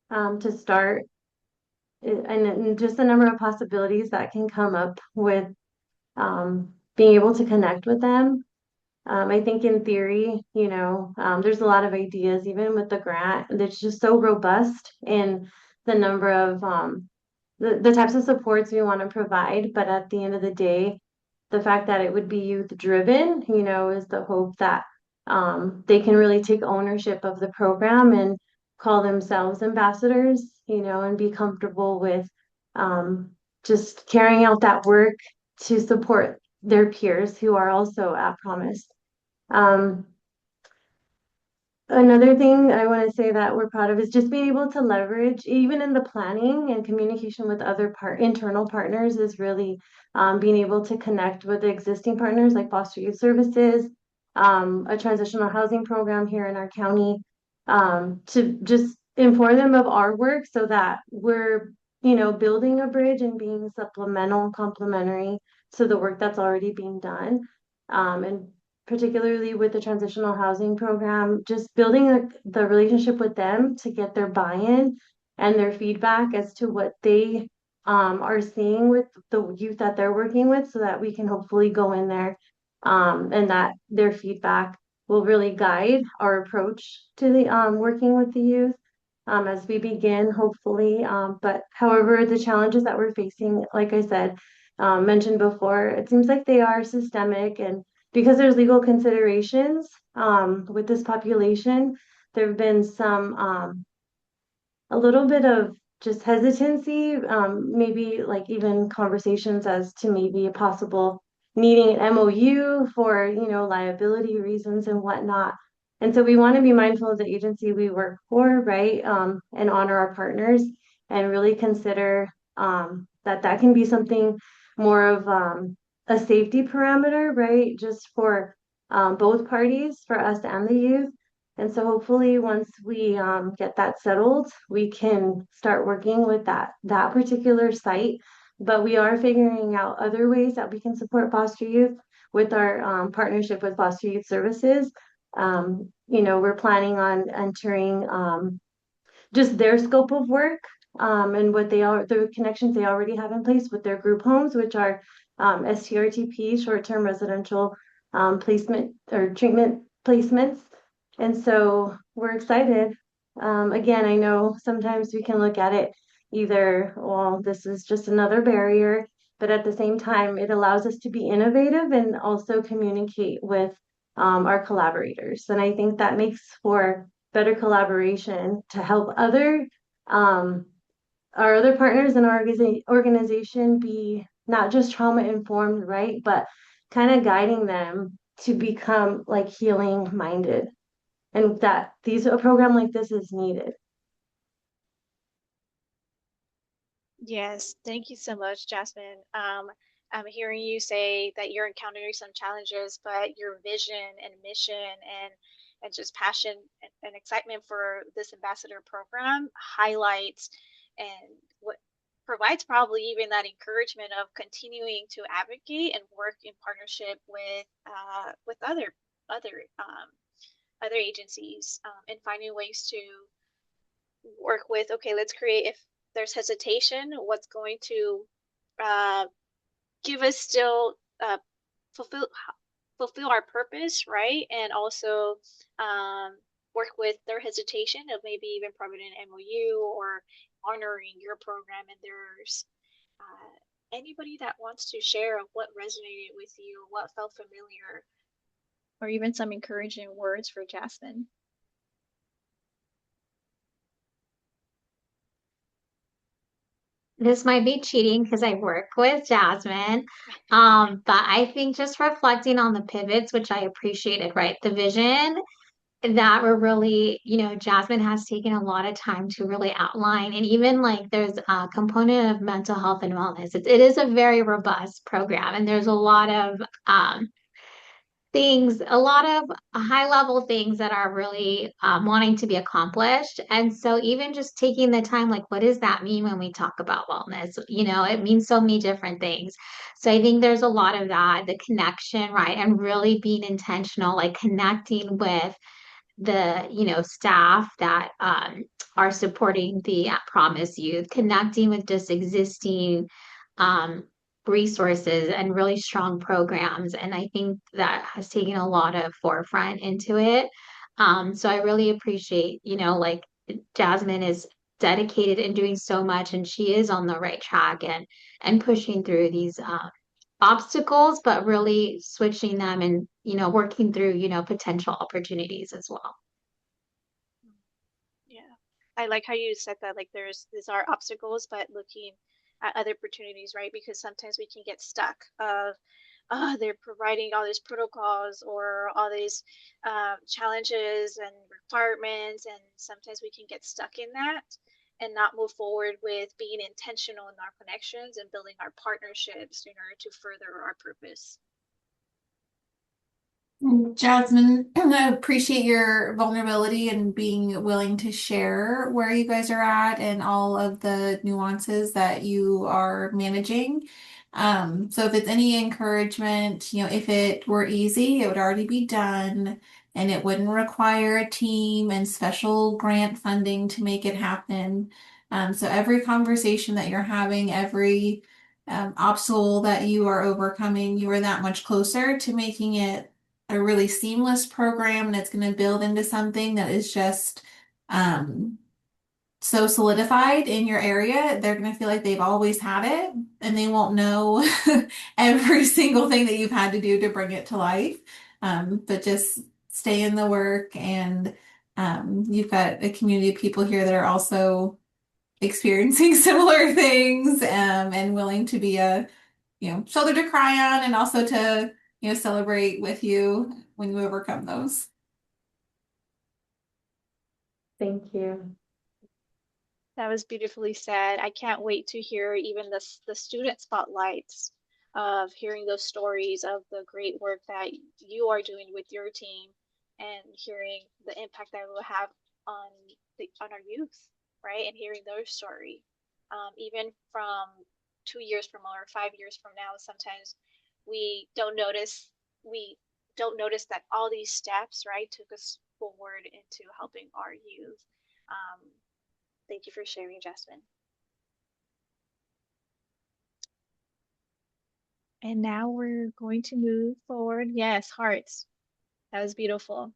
to start, and just the number of possibilities that can come up with being able to connect with them. I think in theory, there's a lot of ideas, even with the grant, that's just so robust in the number of the types of supports we want to provide. But at the end of the day, the fact that it would be youth driven, is the hope that they can really take ownership of the program and call themselves ambassadors, and be comfortable with just carrying out that work to support their peers who are also at Promise. Another thing I want to say that we're proud of is just being able to leverage, even in the planning and communication with other internal partners, is really being able to connect with the existing partners like foster youth services, a transitional housing program here in our county, to just inform them of our work so that we're, building a bridge and being supplemental, complementary to the work that's already being done. And particularly with the transitional housing program, just building the relationship with them to get their buy-in and their feedback as to what they are seeing with the youth that they're working with, so that we can hopefully go in there and that their feedback will really guide our approach to the working with the youth. as we begin, hopefully. But however, the challenges that we're facing, like I said, mentioned before, it seems like they are systemic. And because there's legal considerations with this population, there have been some a little bit of just hesitancy, maybe like even conversations as to maybe a possible needing an MOU for, liability reasons and whatnot. And so we want to be mindful of the agency we work for, right? And honor our partners and really consider that can be something more of a safety parameter, right? Just for both parties, for us and the youth. And so hopefully once we get that settled, we can start working with that particular site. But we are figuring out other ways that we can support foster youth with our partnership with Foster Youth Services. We're planning on entering just their scope of work and what the connections they already have in place with their group homes, which are STRTP, short-term residential placement or treatment placements. And so we're excited. Again, I know sometimes we can look at it either, well, this is just another barrier, but at the same time, it allows us to be innovative and also communicate with our collaborators. And I think that makes for better collaboration to help um, our other partners in our organization be not just trauma informed, right? But kind of guiding them to become like healing minded and that a program like this is needed. Yes, thank you so much, Jasmine. I'm hearing you say that you're encountering some challenges, but your vision and mission and just passion and excitement for this ambassador program highlights and what provides probably even that encouragement of continuing to advocate and work in partnership with other agencies and finding ways to work with, okay, let's create, if there's hesitation, what's going to uh, give us still fulfill fulfill our purpose, right? And also work with their hesitation of maybe even providing an MOU or honoring your program and theirs. Anybody that wants to share of what resonated with you, what felt familiar, or even some encouraging words for Jasmine. This might be cheating because I work with Jasmine. But I think just reflecting on the pivots, which I appreciated, right? The vision that we're really, Jasmine has taken a lot of time to really outline. And even like there's a component of mental health and wellness. It is a very robust program, and there's a lot of things, a lot of high level things that are really wanting to be accomplished. And so, even just taking the time, like, what does that mean when we talk about wellness? It means so many different things. So, I think there's a lot of that, the connection, right? And really being intentional, like connecting with the staff that are supporting the Promise Youth, connecting with just existing um, resources and really strong programs. And I think that has taken a lot of forefront into it. So I really appreciate, like Jasmine is dedicated and doing so much, and she is on the right track and pushing through these obstacles, but really switching them and, working through, potential opportunities as well. Yeah. I like how you said that, like these are obstacles, but looking at other opportunities, right? Because sometimes we can get stuck of, oh, they're providing all these protocols or all these challenges and requirements, and sometimes we can get stuck in that and not move forward with being intentional in our connections and building our partnerships in order to further our purpose. Jasmine, I appreciate your vulnerability and being willing to share where you guys are at and all of the nuances that you are managing. So if it's any encouragement, if it were easy, it would already be done and it wouldn't require a team and special grant funding to make it happen. So every conversation that you're having, every obstacle that you are overcoming, you are that much closer to making it a really seamless program, and it's going to build into something that is just um, so solidified in your area, they're going to feel like they've always had it and they won't know every single thing that you've had to do to bring it to life. But just stay in the work, and you've got a community of people here that are also experiencing similar things, and willing to be a shoulder to cry on, and also to celebrate with you when you overcome those. Thank you. That was beautifully said. I can't wait to hear even the student spotlights of hearing those stories of the great work that you are doing with your team, and hearing the impact that it will have on on our youth, right? And hearing their story. Even from 2 years from now or 5 years from now, sometimes we don't notice we don't notice that all these steps, right, took us forward into helping our youth. Um, Thank you for sharing, Jasmine. And now we're going to move forward. Yes, hearts. That was beautiful.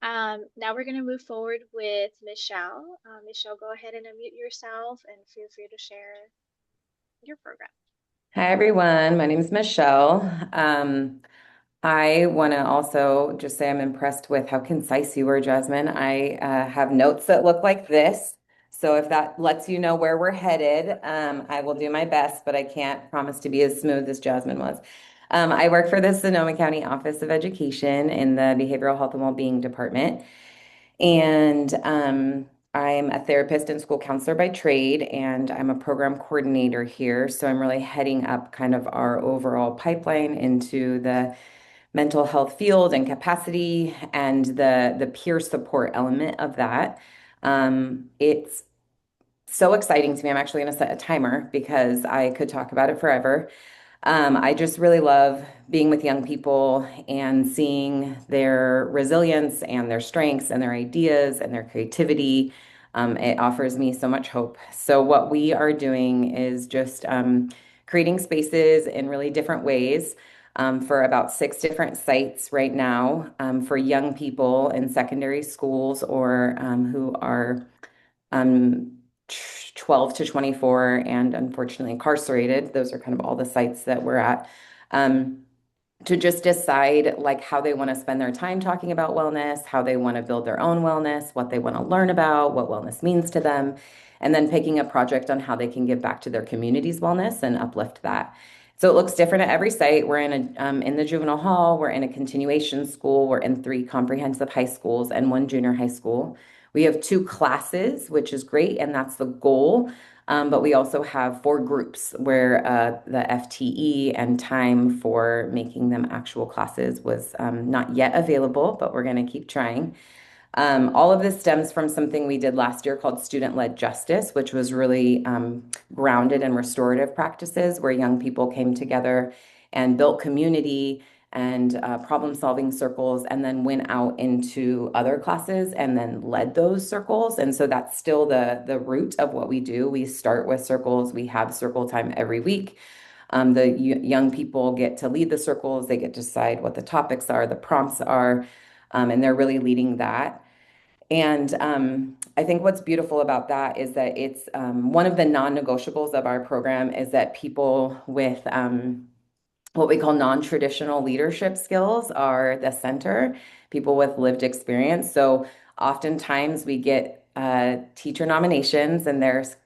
Now we're going to move forward with Michelle. Michelle, go ahead and unmute yourself and feel free to share your program. Hi, everyone. My name is Michelle. I want to also just say I'm impressed with how concise you were, Jasmine. I have notes that look like this. So if that lets you know where we're headed, I will do my best, but I can't promise to be as smooth as Jasmine was. I work for the Sonoma County Office of Education in the Behavioral Health and Wellbeing Department. And I'm a therapist and school counselor by trade, and I'm a program coordinator here. So I'm really heading up kind of our overall pipeline into the mental health field and capacity and the peer support element of that. It's so exciting to me. I'm actually going to set a timer because I could talk about it forever. I just really love being with young people and seeing their resilience and their strengths and their ideas and their creativity. It offers me so much hope. So, what we are doing is just creating spaces in really different ways for about 6 different sites right now for young people in secondary schools or who are um, 12 to 24 and unfortunately incarcerated. Those are kind of all the sites that we're at. Um, to just decide like how they want to spend their time talking about wellness, how they want to build their own wellness, what they want to learn about, what wellness means to them, and then picking a project on how they can give back to their community's wellness and uplift that. So it looks different at every site. We're in the juvenile hall, we're in a continuation school, we're in 3 comprehensive high schools and 1 junior high school. We have 2 classes, which is great, and that's the goal. But we also have 4 groups where the FTE and time for making them actual classes was not yet available, but we're going to keep trying. All of this stems from something we did last year called student-led justice, which was really grounded in restorative practices where young people came together and built community and problem-solving circles, and then went out into other classes and then led those circles. And so that's still the root of what we do. We start with circles. We have circle time every week. The young people get to lead the circles. They get to decide what the topics are, the prompts are, and they're really leading that. And I think what's beautiful about that is that it's one of the non-negotiables of our program is that people with what we call non-traditional leadership skills are the center, people with lived experience. So oftentimes we get teacher nominations, and there's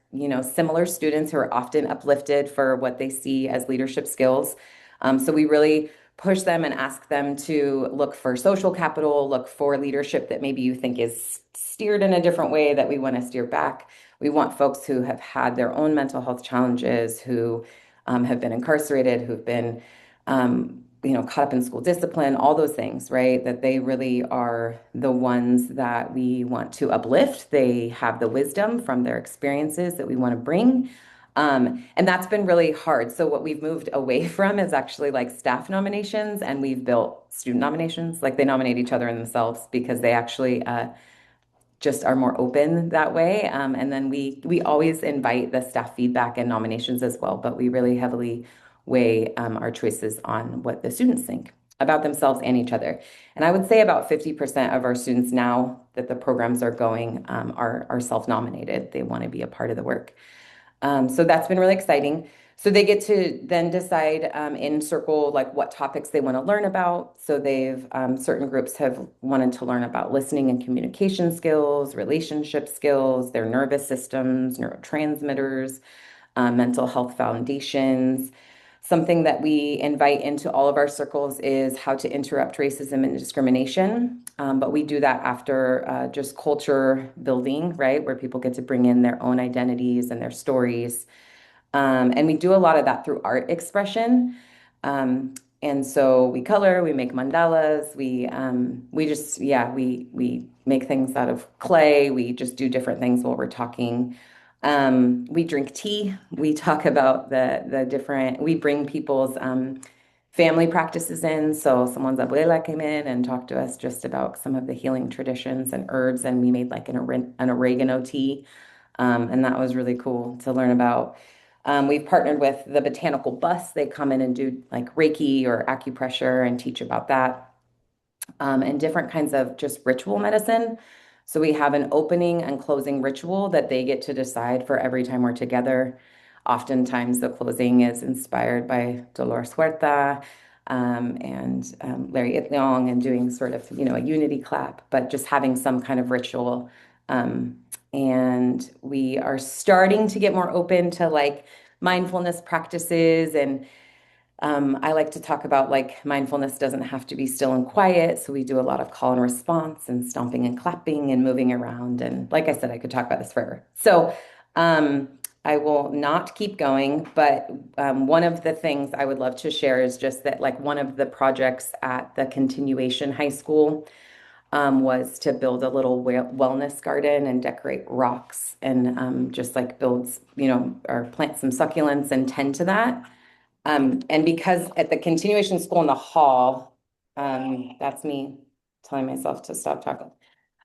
similar students who are often uplifted for what they see as leadership skills. So we really push them and ask them to look for social capital, look for leadership that maybe you think is steered in a different way that we want to steer back. We want folks who have had their own mental health challenges, who have been incarcerated, who've been caught up in school discipline, all those things, right? That they really are the ones that we want to uplift. They have the wisdom from their experiences that we want to bring. And that's been really hard. So what we've moved away from is actually like staff nominations, and we've built student nominations. Like they nominate each other and themselves because they actually just are more open that way. And then we always invite the staff feedback and nominations as well, but we really heavily weigh our choices on what the students think. about themselves and each other. And I would say about 50% of our students now that the programs are going are self-nominated. They want to be a part of the work. So that's been really exciting. So they get to then decide in circle like what topics they want to learn about. So they've certain groups have wanted to learn about listening and communication skills, relationship skills, their nervous systems, neurotransmitters, mental health foundations. Something that we invite into all of our circles is how to interrupt racism and discrimination. But we do that after just culture building, right? Where people get to bring in their own identities and their stories. And we do a lot of that through art expression. And so we color, we make mandalas, we just, yeah, we make things out of clay. We just do different things while we're talking. We drink tea. We talk about the different, we bring people's family practices in. So someone's abuela came in and talked to us just about some of the healing traditions and herbs, and we made like an oregano tea. And that was really cool to learn about. We've partnered with the Botanical Bus. They come in and do like Reiki or acupressure and teach about that, and different kinds of just ritual medicine. So we have an opening and closing ritual that they get to decide for every time we're together. Oftentimes, the closing is inspired by Dolores Huerta and Larry Itliong and doing sort of, a unity clap, but just having some kind of ritual. And we are starting to get more open to like mindfulness practices and I like to talk about like mindfulness doesn't have to be still and quiet. So we do a lot of call and response and stomping and clapping and moving around. And like I said, I could talk about this forever. So um, I will not keep going, but one of the things I would love to share is just that like one of the projects at the continuation high school was to build a little wellness garden and decorate rocks and just like build, or plant some succulents and tend to that. And because at the continuation school in the hall, that's me telling myself to stop talking,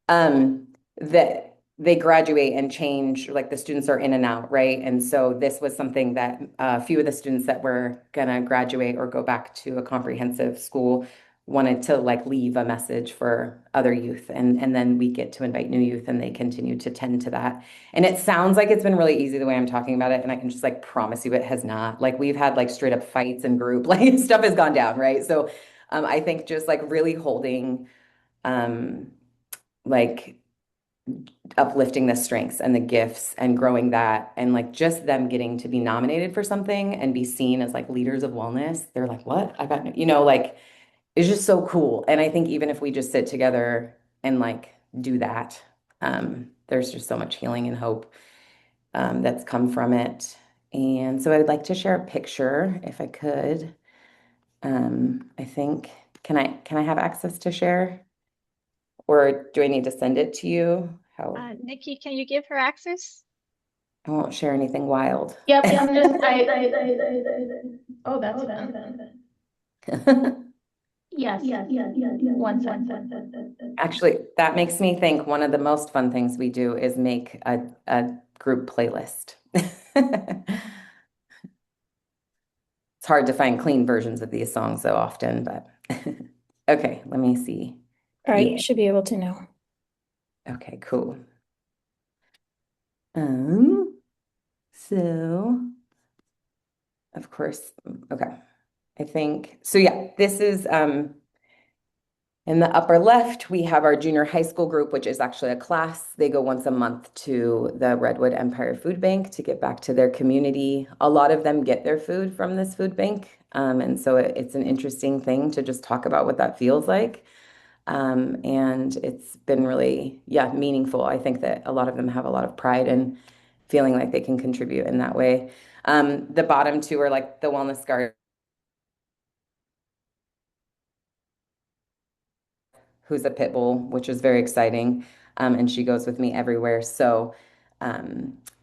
that they graduate and change, like the students are in and out, right? And so this was something that a few of the students that were gonna graduate or go back to a comprehensive school wanted to like leave a message for other youth. And then we get to invite new youth and they continue to tend to that. And it sounds like it's been really easy the way I'm talking about it. And I can just like promise you it has not. Like we've had like straight up fights in group, like stuff has gone down, right? So I think just like really holding like uplifting the strengths and the gifts and growing that and like just them getting to be nominated for something and be seen as like leaders of wellness. They're like, what? I got, like it's just so cool. And I think even if we just sit together and like do that, there's just so much healing and hope that's come from it. And so I would like to share a picture if I could. I think, can I have access to share? Or do I need to send it to you? How? Nikki, can you give her access? I won't share anything wild. Yep, oh, that's fine. Yes. One second. Actually, that makes me think one of the most fun things we do is make a group playlist. It's hard to find clean versions of these songs so often, but okay, let me see. All right, you should be able to know. Okay, cool. So of course, okay. I think so yeah, this is in the upper left, we have our junior high school group, which is actually a class. They go once a month to the Redwood Empire Food Bank to get back to their community. A lot of them get their food from this food bank. And so it's an interesting thing to just talk about what that feels like. And it's been really, yeah, meaningful. I think that a lot of them have a lot of pride in feeling like they can contribute in that way. The bottom two are like the wellness garden, who's a pit bull, which is very exciting. And she goes with me everywhere. So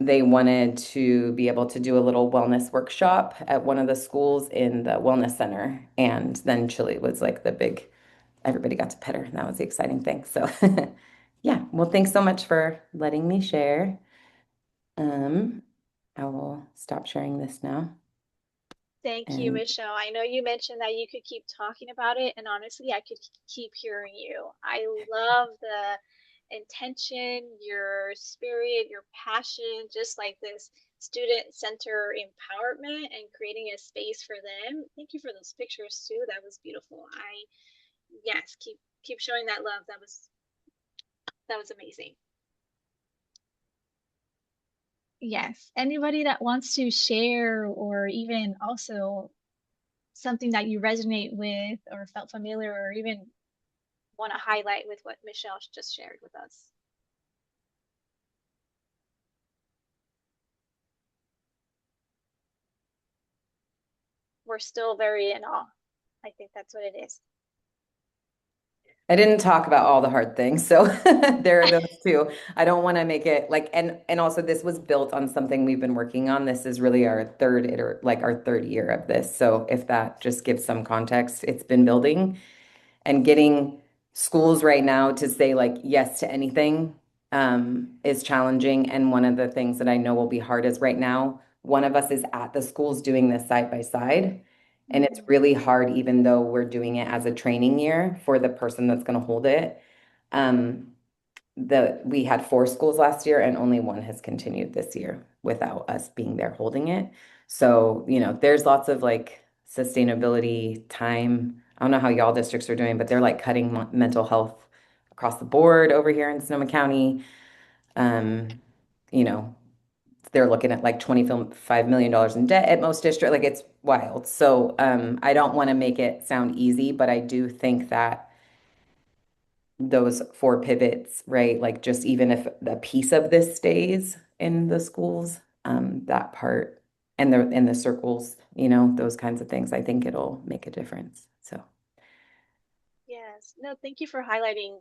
they wanted to be able to do a little wellness workshop at one of the schools in the wellness center. And then Chile was like the big, everybody got to pet her. And that was the exciting thing. So yeah, well, thanks so much for letting me share. I will stop sharing this now. Thank you, And Michelle. I know you mentioned that you could keep talking about it, and honestly, I could keep hearing you. I love the intention, your spirit, your passion, just like this student center empowerment and creating a space for them. Thank you for those pictures too. That was beautiful. Yes, keep showing that love. That was amazing. Yes. Anybody that wants to share or even also something that you resonate with or felt familiar or even want to highlight with what Michelle just shared with us? We're still very in awe. I think that's what it is. I didn't talk about all the hard things, so there are those two. I don't want to make it like, and also this was built on something we've been working on. This is really our our third year of this. So if that just gives some context, it's been building and getting schools right now to say like yes to anything is challenging. And one of the things that I know will be hard is right now, one of us is at the schools doing this side by side. And it's really hard, even though we're doing it as a training year for the person that's going to hold it. Um, we had 4 schools last year and only one has continued this year without us being there holding it. So, there's lots of like sustainability time. I don't know how y'all districts are doing, but they're like cutting mental health across the board over here in Sonoma County. Um, you know, they're looking at like $25 million in debt at most district. Like it's wild. So I don't want to make it sound easy, but I do think that those 4 pivots, right? Like just even if a piece of this stays in the schools, that part and the circles, those kinds of things, I think it'll make a difference. So Yes. No, thank you for highlighting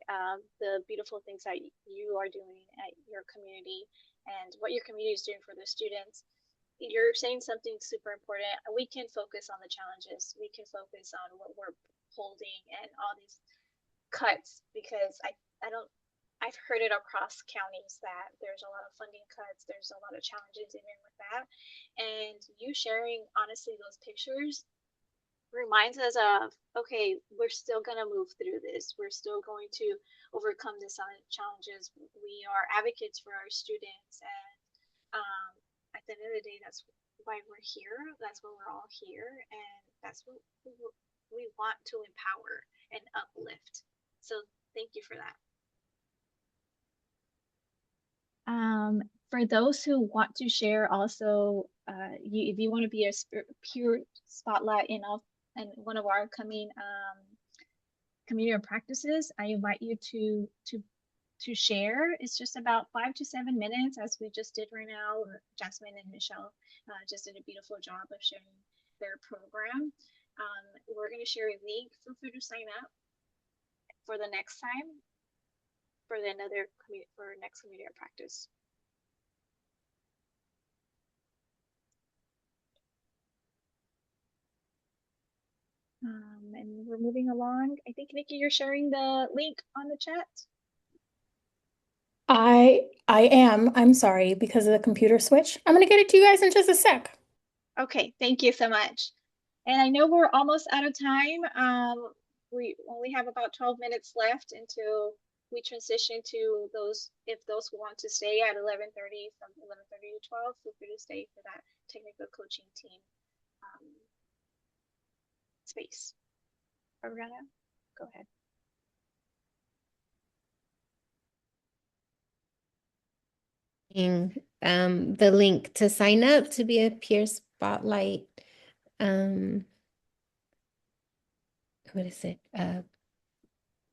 the beautiful things that you are doing at your community and what your community is doing for the students. You're saying something super important. We can focus on the challenges. We can focus on what we're holding and all these cuts because I don't I've heard it across counties that there's a lot of funding cuts, there's a lot of challenges even with that. And you sharing honestly those pictures reminds us of okay, we're still going to move through this. We're still going to overcome the challenges. We are advocates for our students and at the end of the day that's why we're here. That's why we're all here and that's what we want to empower and uplift. So thank you for that. For those who want to share also, if you want to be a pure spotlight in one of our coming community practices, I invite you to share. It's just about 5 to 7 minutes, as we just did right now. Jasmine and Michelle just did a beautiful job of sharing their program. We're going to share a link. Feel free to sign up for the next time for next community practice. And we're moving along. I think Nikki, you're sharing the link on the chat. I am. I'm sorry because of the computer switch. I'm gonna get it to you guys in just a sec. Okay, thank you so much. And I know we're almost out of time. We only have about 12 minutes left until we transition to if those who want to stay at 11:30 from 11:30 to 12, feel free to stay for that technical coaching team space. Ariana, go ahead. The link to sign up to be a peer spotlight. What is it?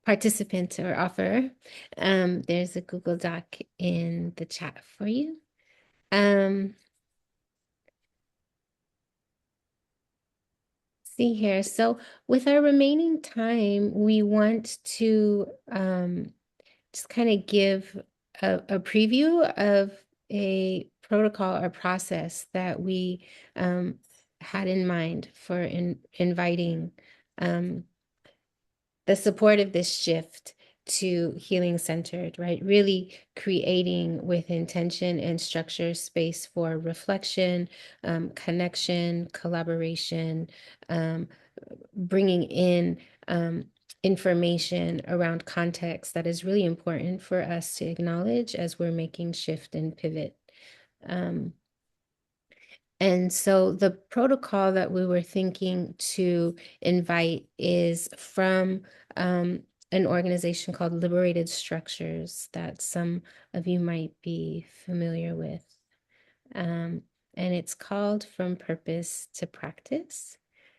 Participant or offer. There's a Google Doc in the chat for you. See here. So with our remaining time, we want to just kind of give a preview of a protocol or process that we had in mind for inviting the support of this shift to healing centered, right? Really creating with intention and structure space for reflection, connection, collaboration, bringing in information around context that is really important for us to acknowledge as we're making shift and pivot. And so the protocol that we were thinking to invite is from an organization called Liberated Structures that some of you might be familiar with. And it's called From Purpose to Practice.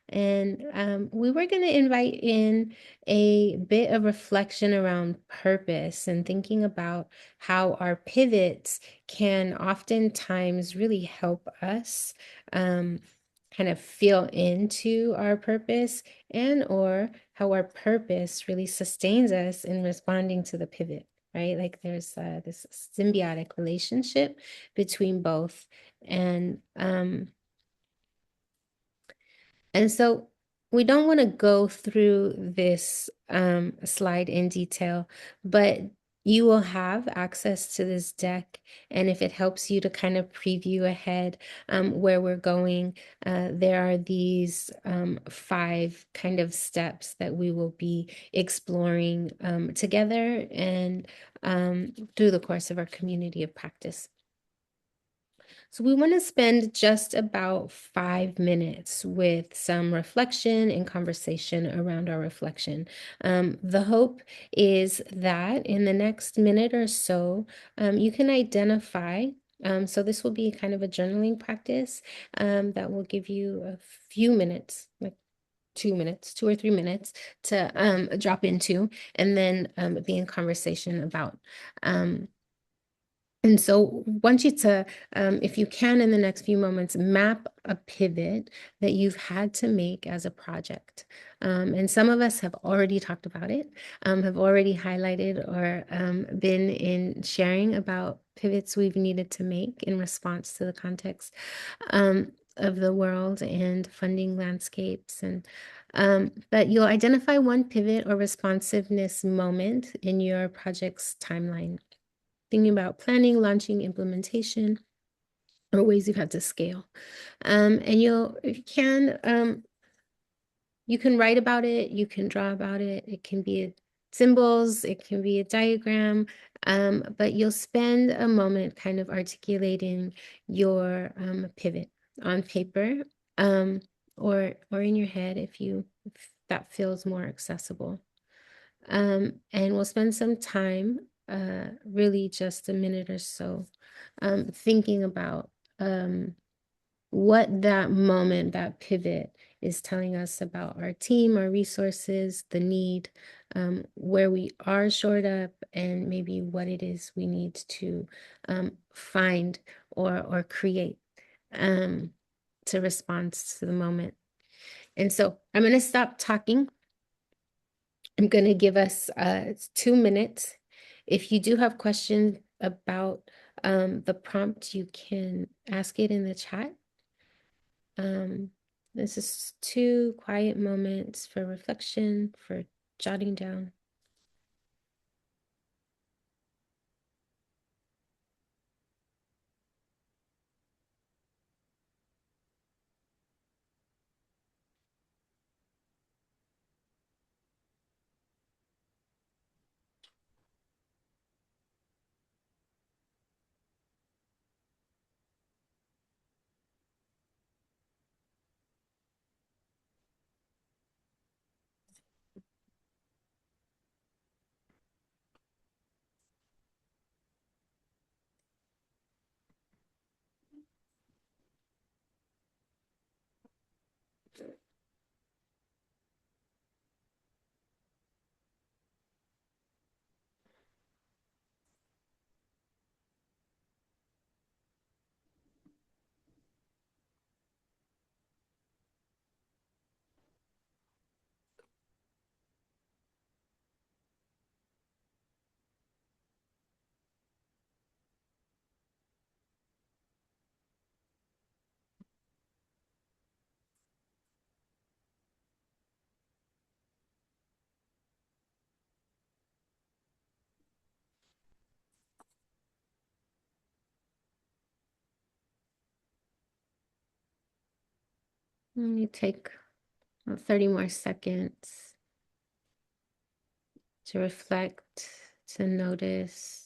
And we were going to invite in a bit of reflection around purpose and thinking about how our pivots can oftentimes really help us kind of feel into our purpose, and or how our purpose really sustains us in responding to the pivot, right? Like there's this symbiotic relationship between both. And so we don't want to go through this slide in detail, but you will have access to this deck. And if it helps you to kind of preview ahead where we're going, there are these 5 kind of steps that we will be exploring together and through the course of our community of practice. So we want to spend just about 5 minutes with some reflection and conversation around our reflection. The hope is that in the next minute or so, you can identify. So this will be kind of a journaling practice that will give you a few minutes, like 2 minutes, 2 or 3 minutes to drop into, and then be in conversation about. And so want you to, if you can in the next few moments, map a pivot that you've had to make as a project. And some of us have already talked about it, have already highlighted or been in sharing about pivots we've needed to make in response to the context of the world and funding landscapes. And but you'll identify one pivot or responsiveness moment in your project's timeline, thinking about planning, launching, implementation, or ways you've had to scale. And if you can write about it, you can draw about it. It can be symbols, it can be a diagram, but you'll spend a moment kind of articulating your pivot on paper, or in your head if that feels more accessible. And we'll spend some time, really just a minute or so, thinking about what that moment, that pivot is telling us about our team, our resources, the need, where we are shored up, and maybe what it is we need to find or create to respond to the moment. And so I'm going to stop talking. I'm going to give us 2 minutes. If you do have questions about the prompt, you can ask it in the chat. This is 2 quiet moments for reflection, for jotting down. Let me take 30 more seconds to reflect, to notice.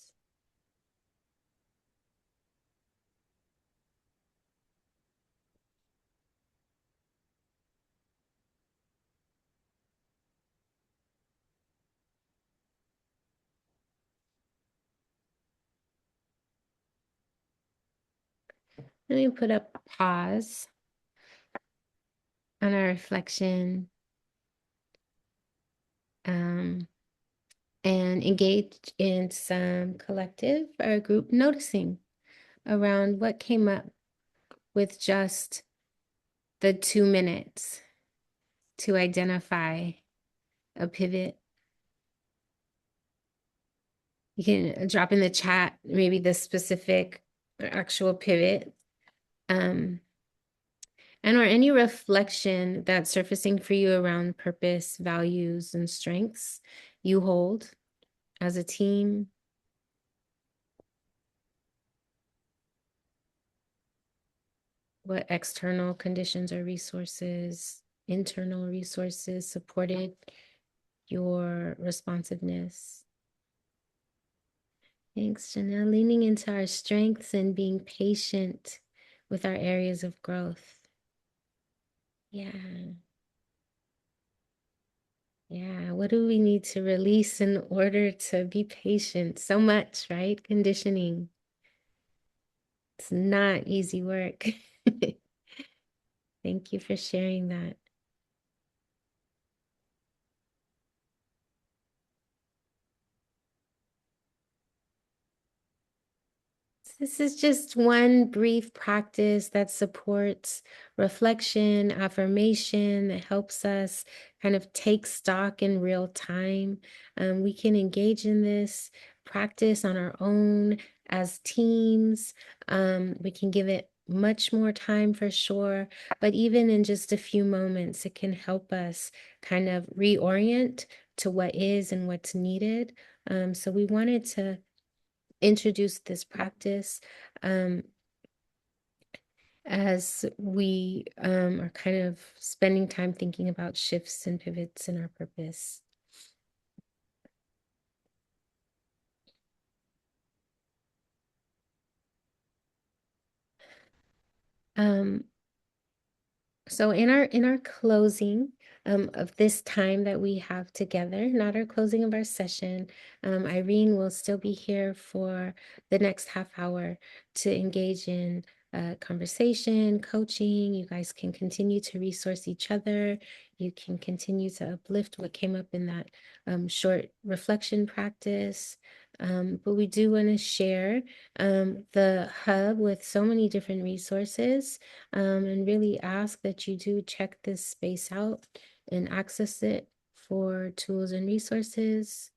Let me put a pause on our reflection and engage in some collective or group noticing around what came up with just the 2 minutes to identify a pivot. You can drop in the chat maybe the specific or actual pivot. And or any reflection that's surfacing for you around purpose, values, and strengths you hold as a team. What external conditions or resources, internal resources supported your responsiveness. Thanks, Janelle. Leaning into our strengths and being patient with our areas of growth. Yeah. Yeah. What do we need to release in order to be patient? So much, right? Conditioning. It's not easy work. Thank you for sharing that. This is just one brief practice that supports reflection, affirmation, that helps us kind of take stock in real time. We can engage in this practice on our own as teams. We can give it much more time for sure, but even in just a few moments, it can help us kind of reorient to what is and what's needed. So we wanted to introduce this practice as we are kind of spending time thinking about shifts and pivots in our purpose. So in our closing of this time that we have together, not our closing of our session, Irene will still be here for the next half hour to engage in conversation, coaching. You guys can continue to resource each other. You can continue to uplift what came up in that short reflection practice. But we do want to share the hub with so many different resources and really ask that you do check this space out and access it for tools and resources.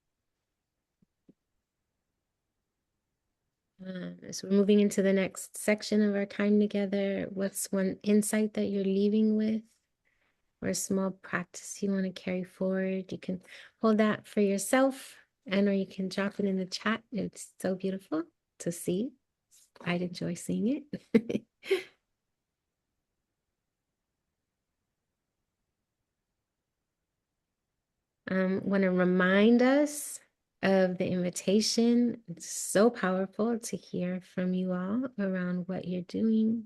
So we're moving into the next section of our time together. What's one insight that you're leaving with or a small practice you want to carry forward? You can hold that for yourself and or you can drop it in the chat. It's so beautiful to see. I'd enjoy seeing it. Want to remind us of the invitation. It's so powerful to hear from you all around what you're doing.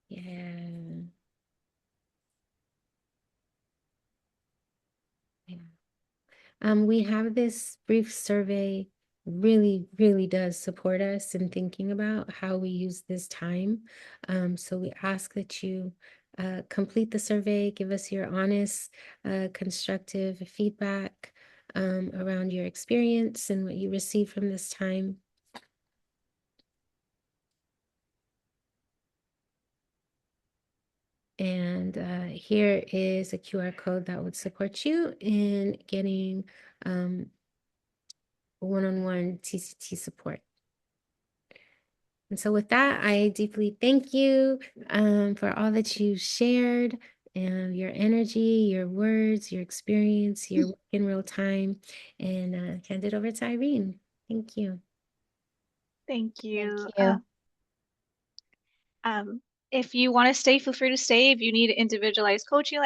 Yeah. We have this brief survey really does support us in thinking about how we use this time. So we ask that you complete the survey, give us your honest, constructive feedback around your experience and what you received from this time. And here is a QR code that would support you in getting one-on-one TCT support. And so with that, I deeply thank you for all that you shared and your energy, your words, your experience, your work in real time, and hand it over to Irene. Thank you. Thank you. Thank you. If you want to stay, feel free to stay. If you need individualized coaching,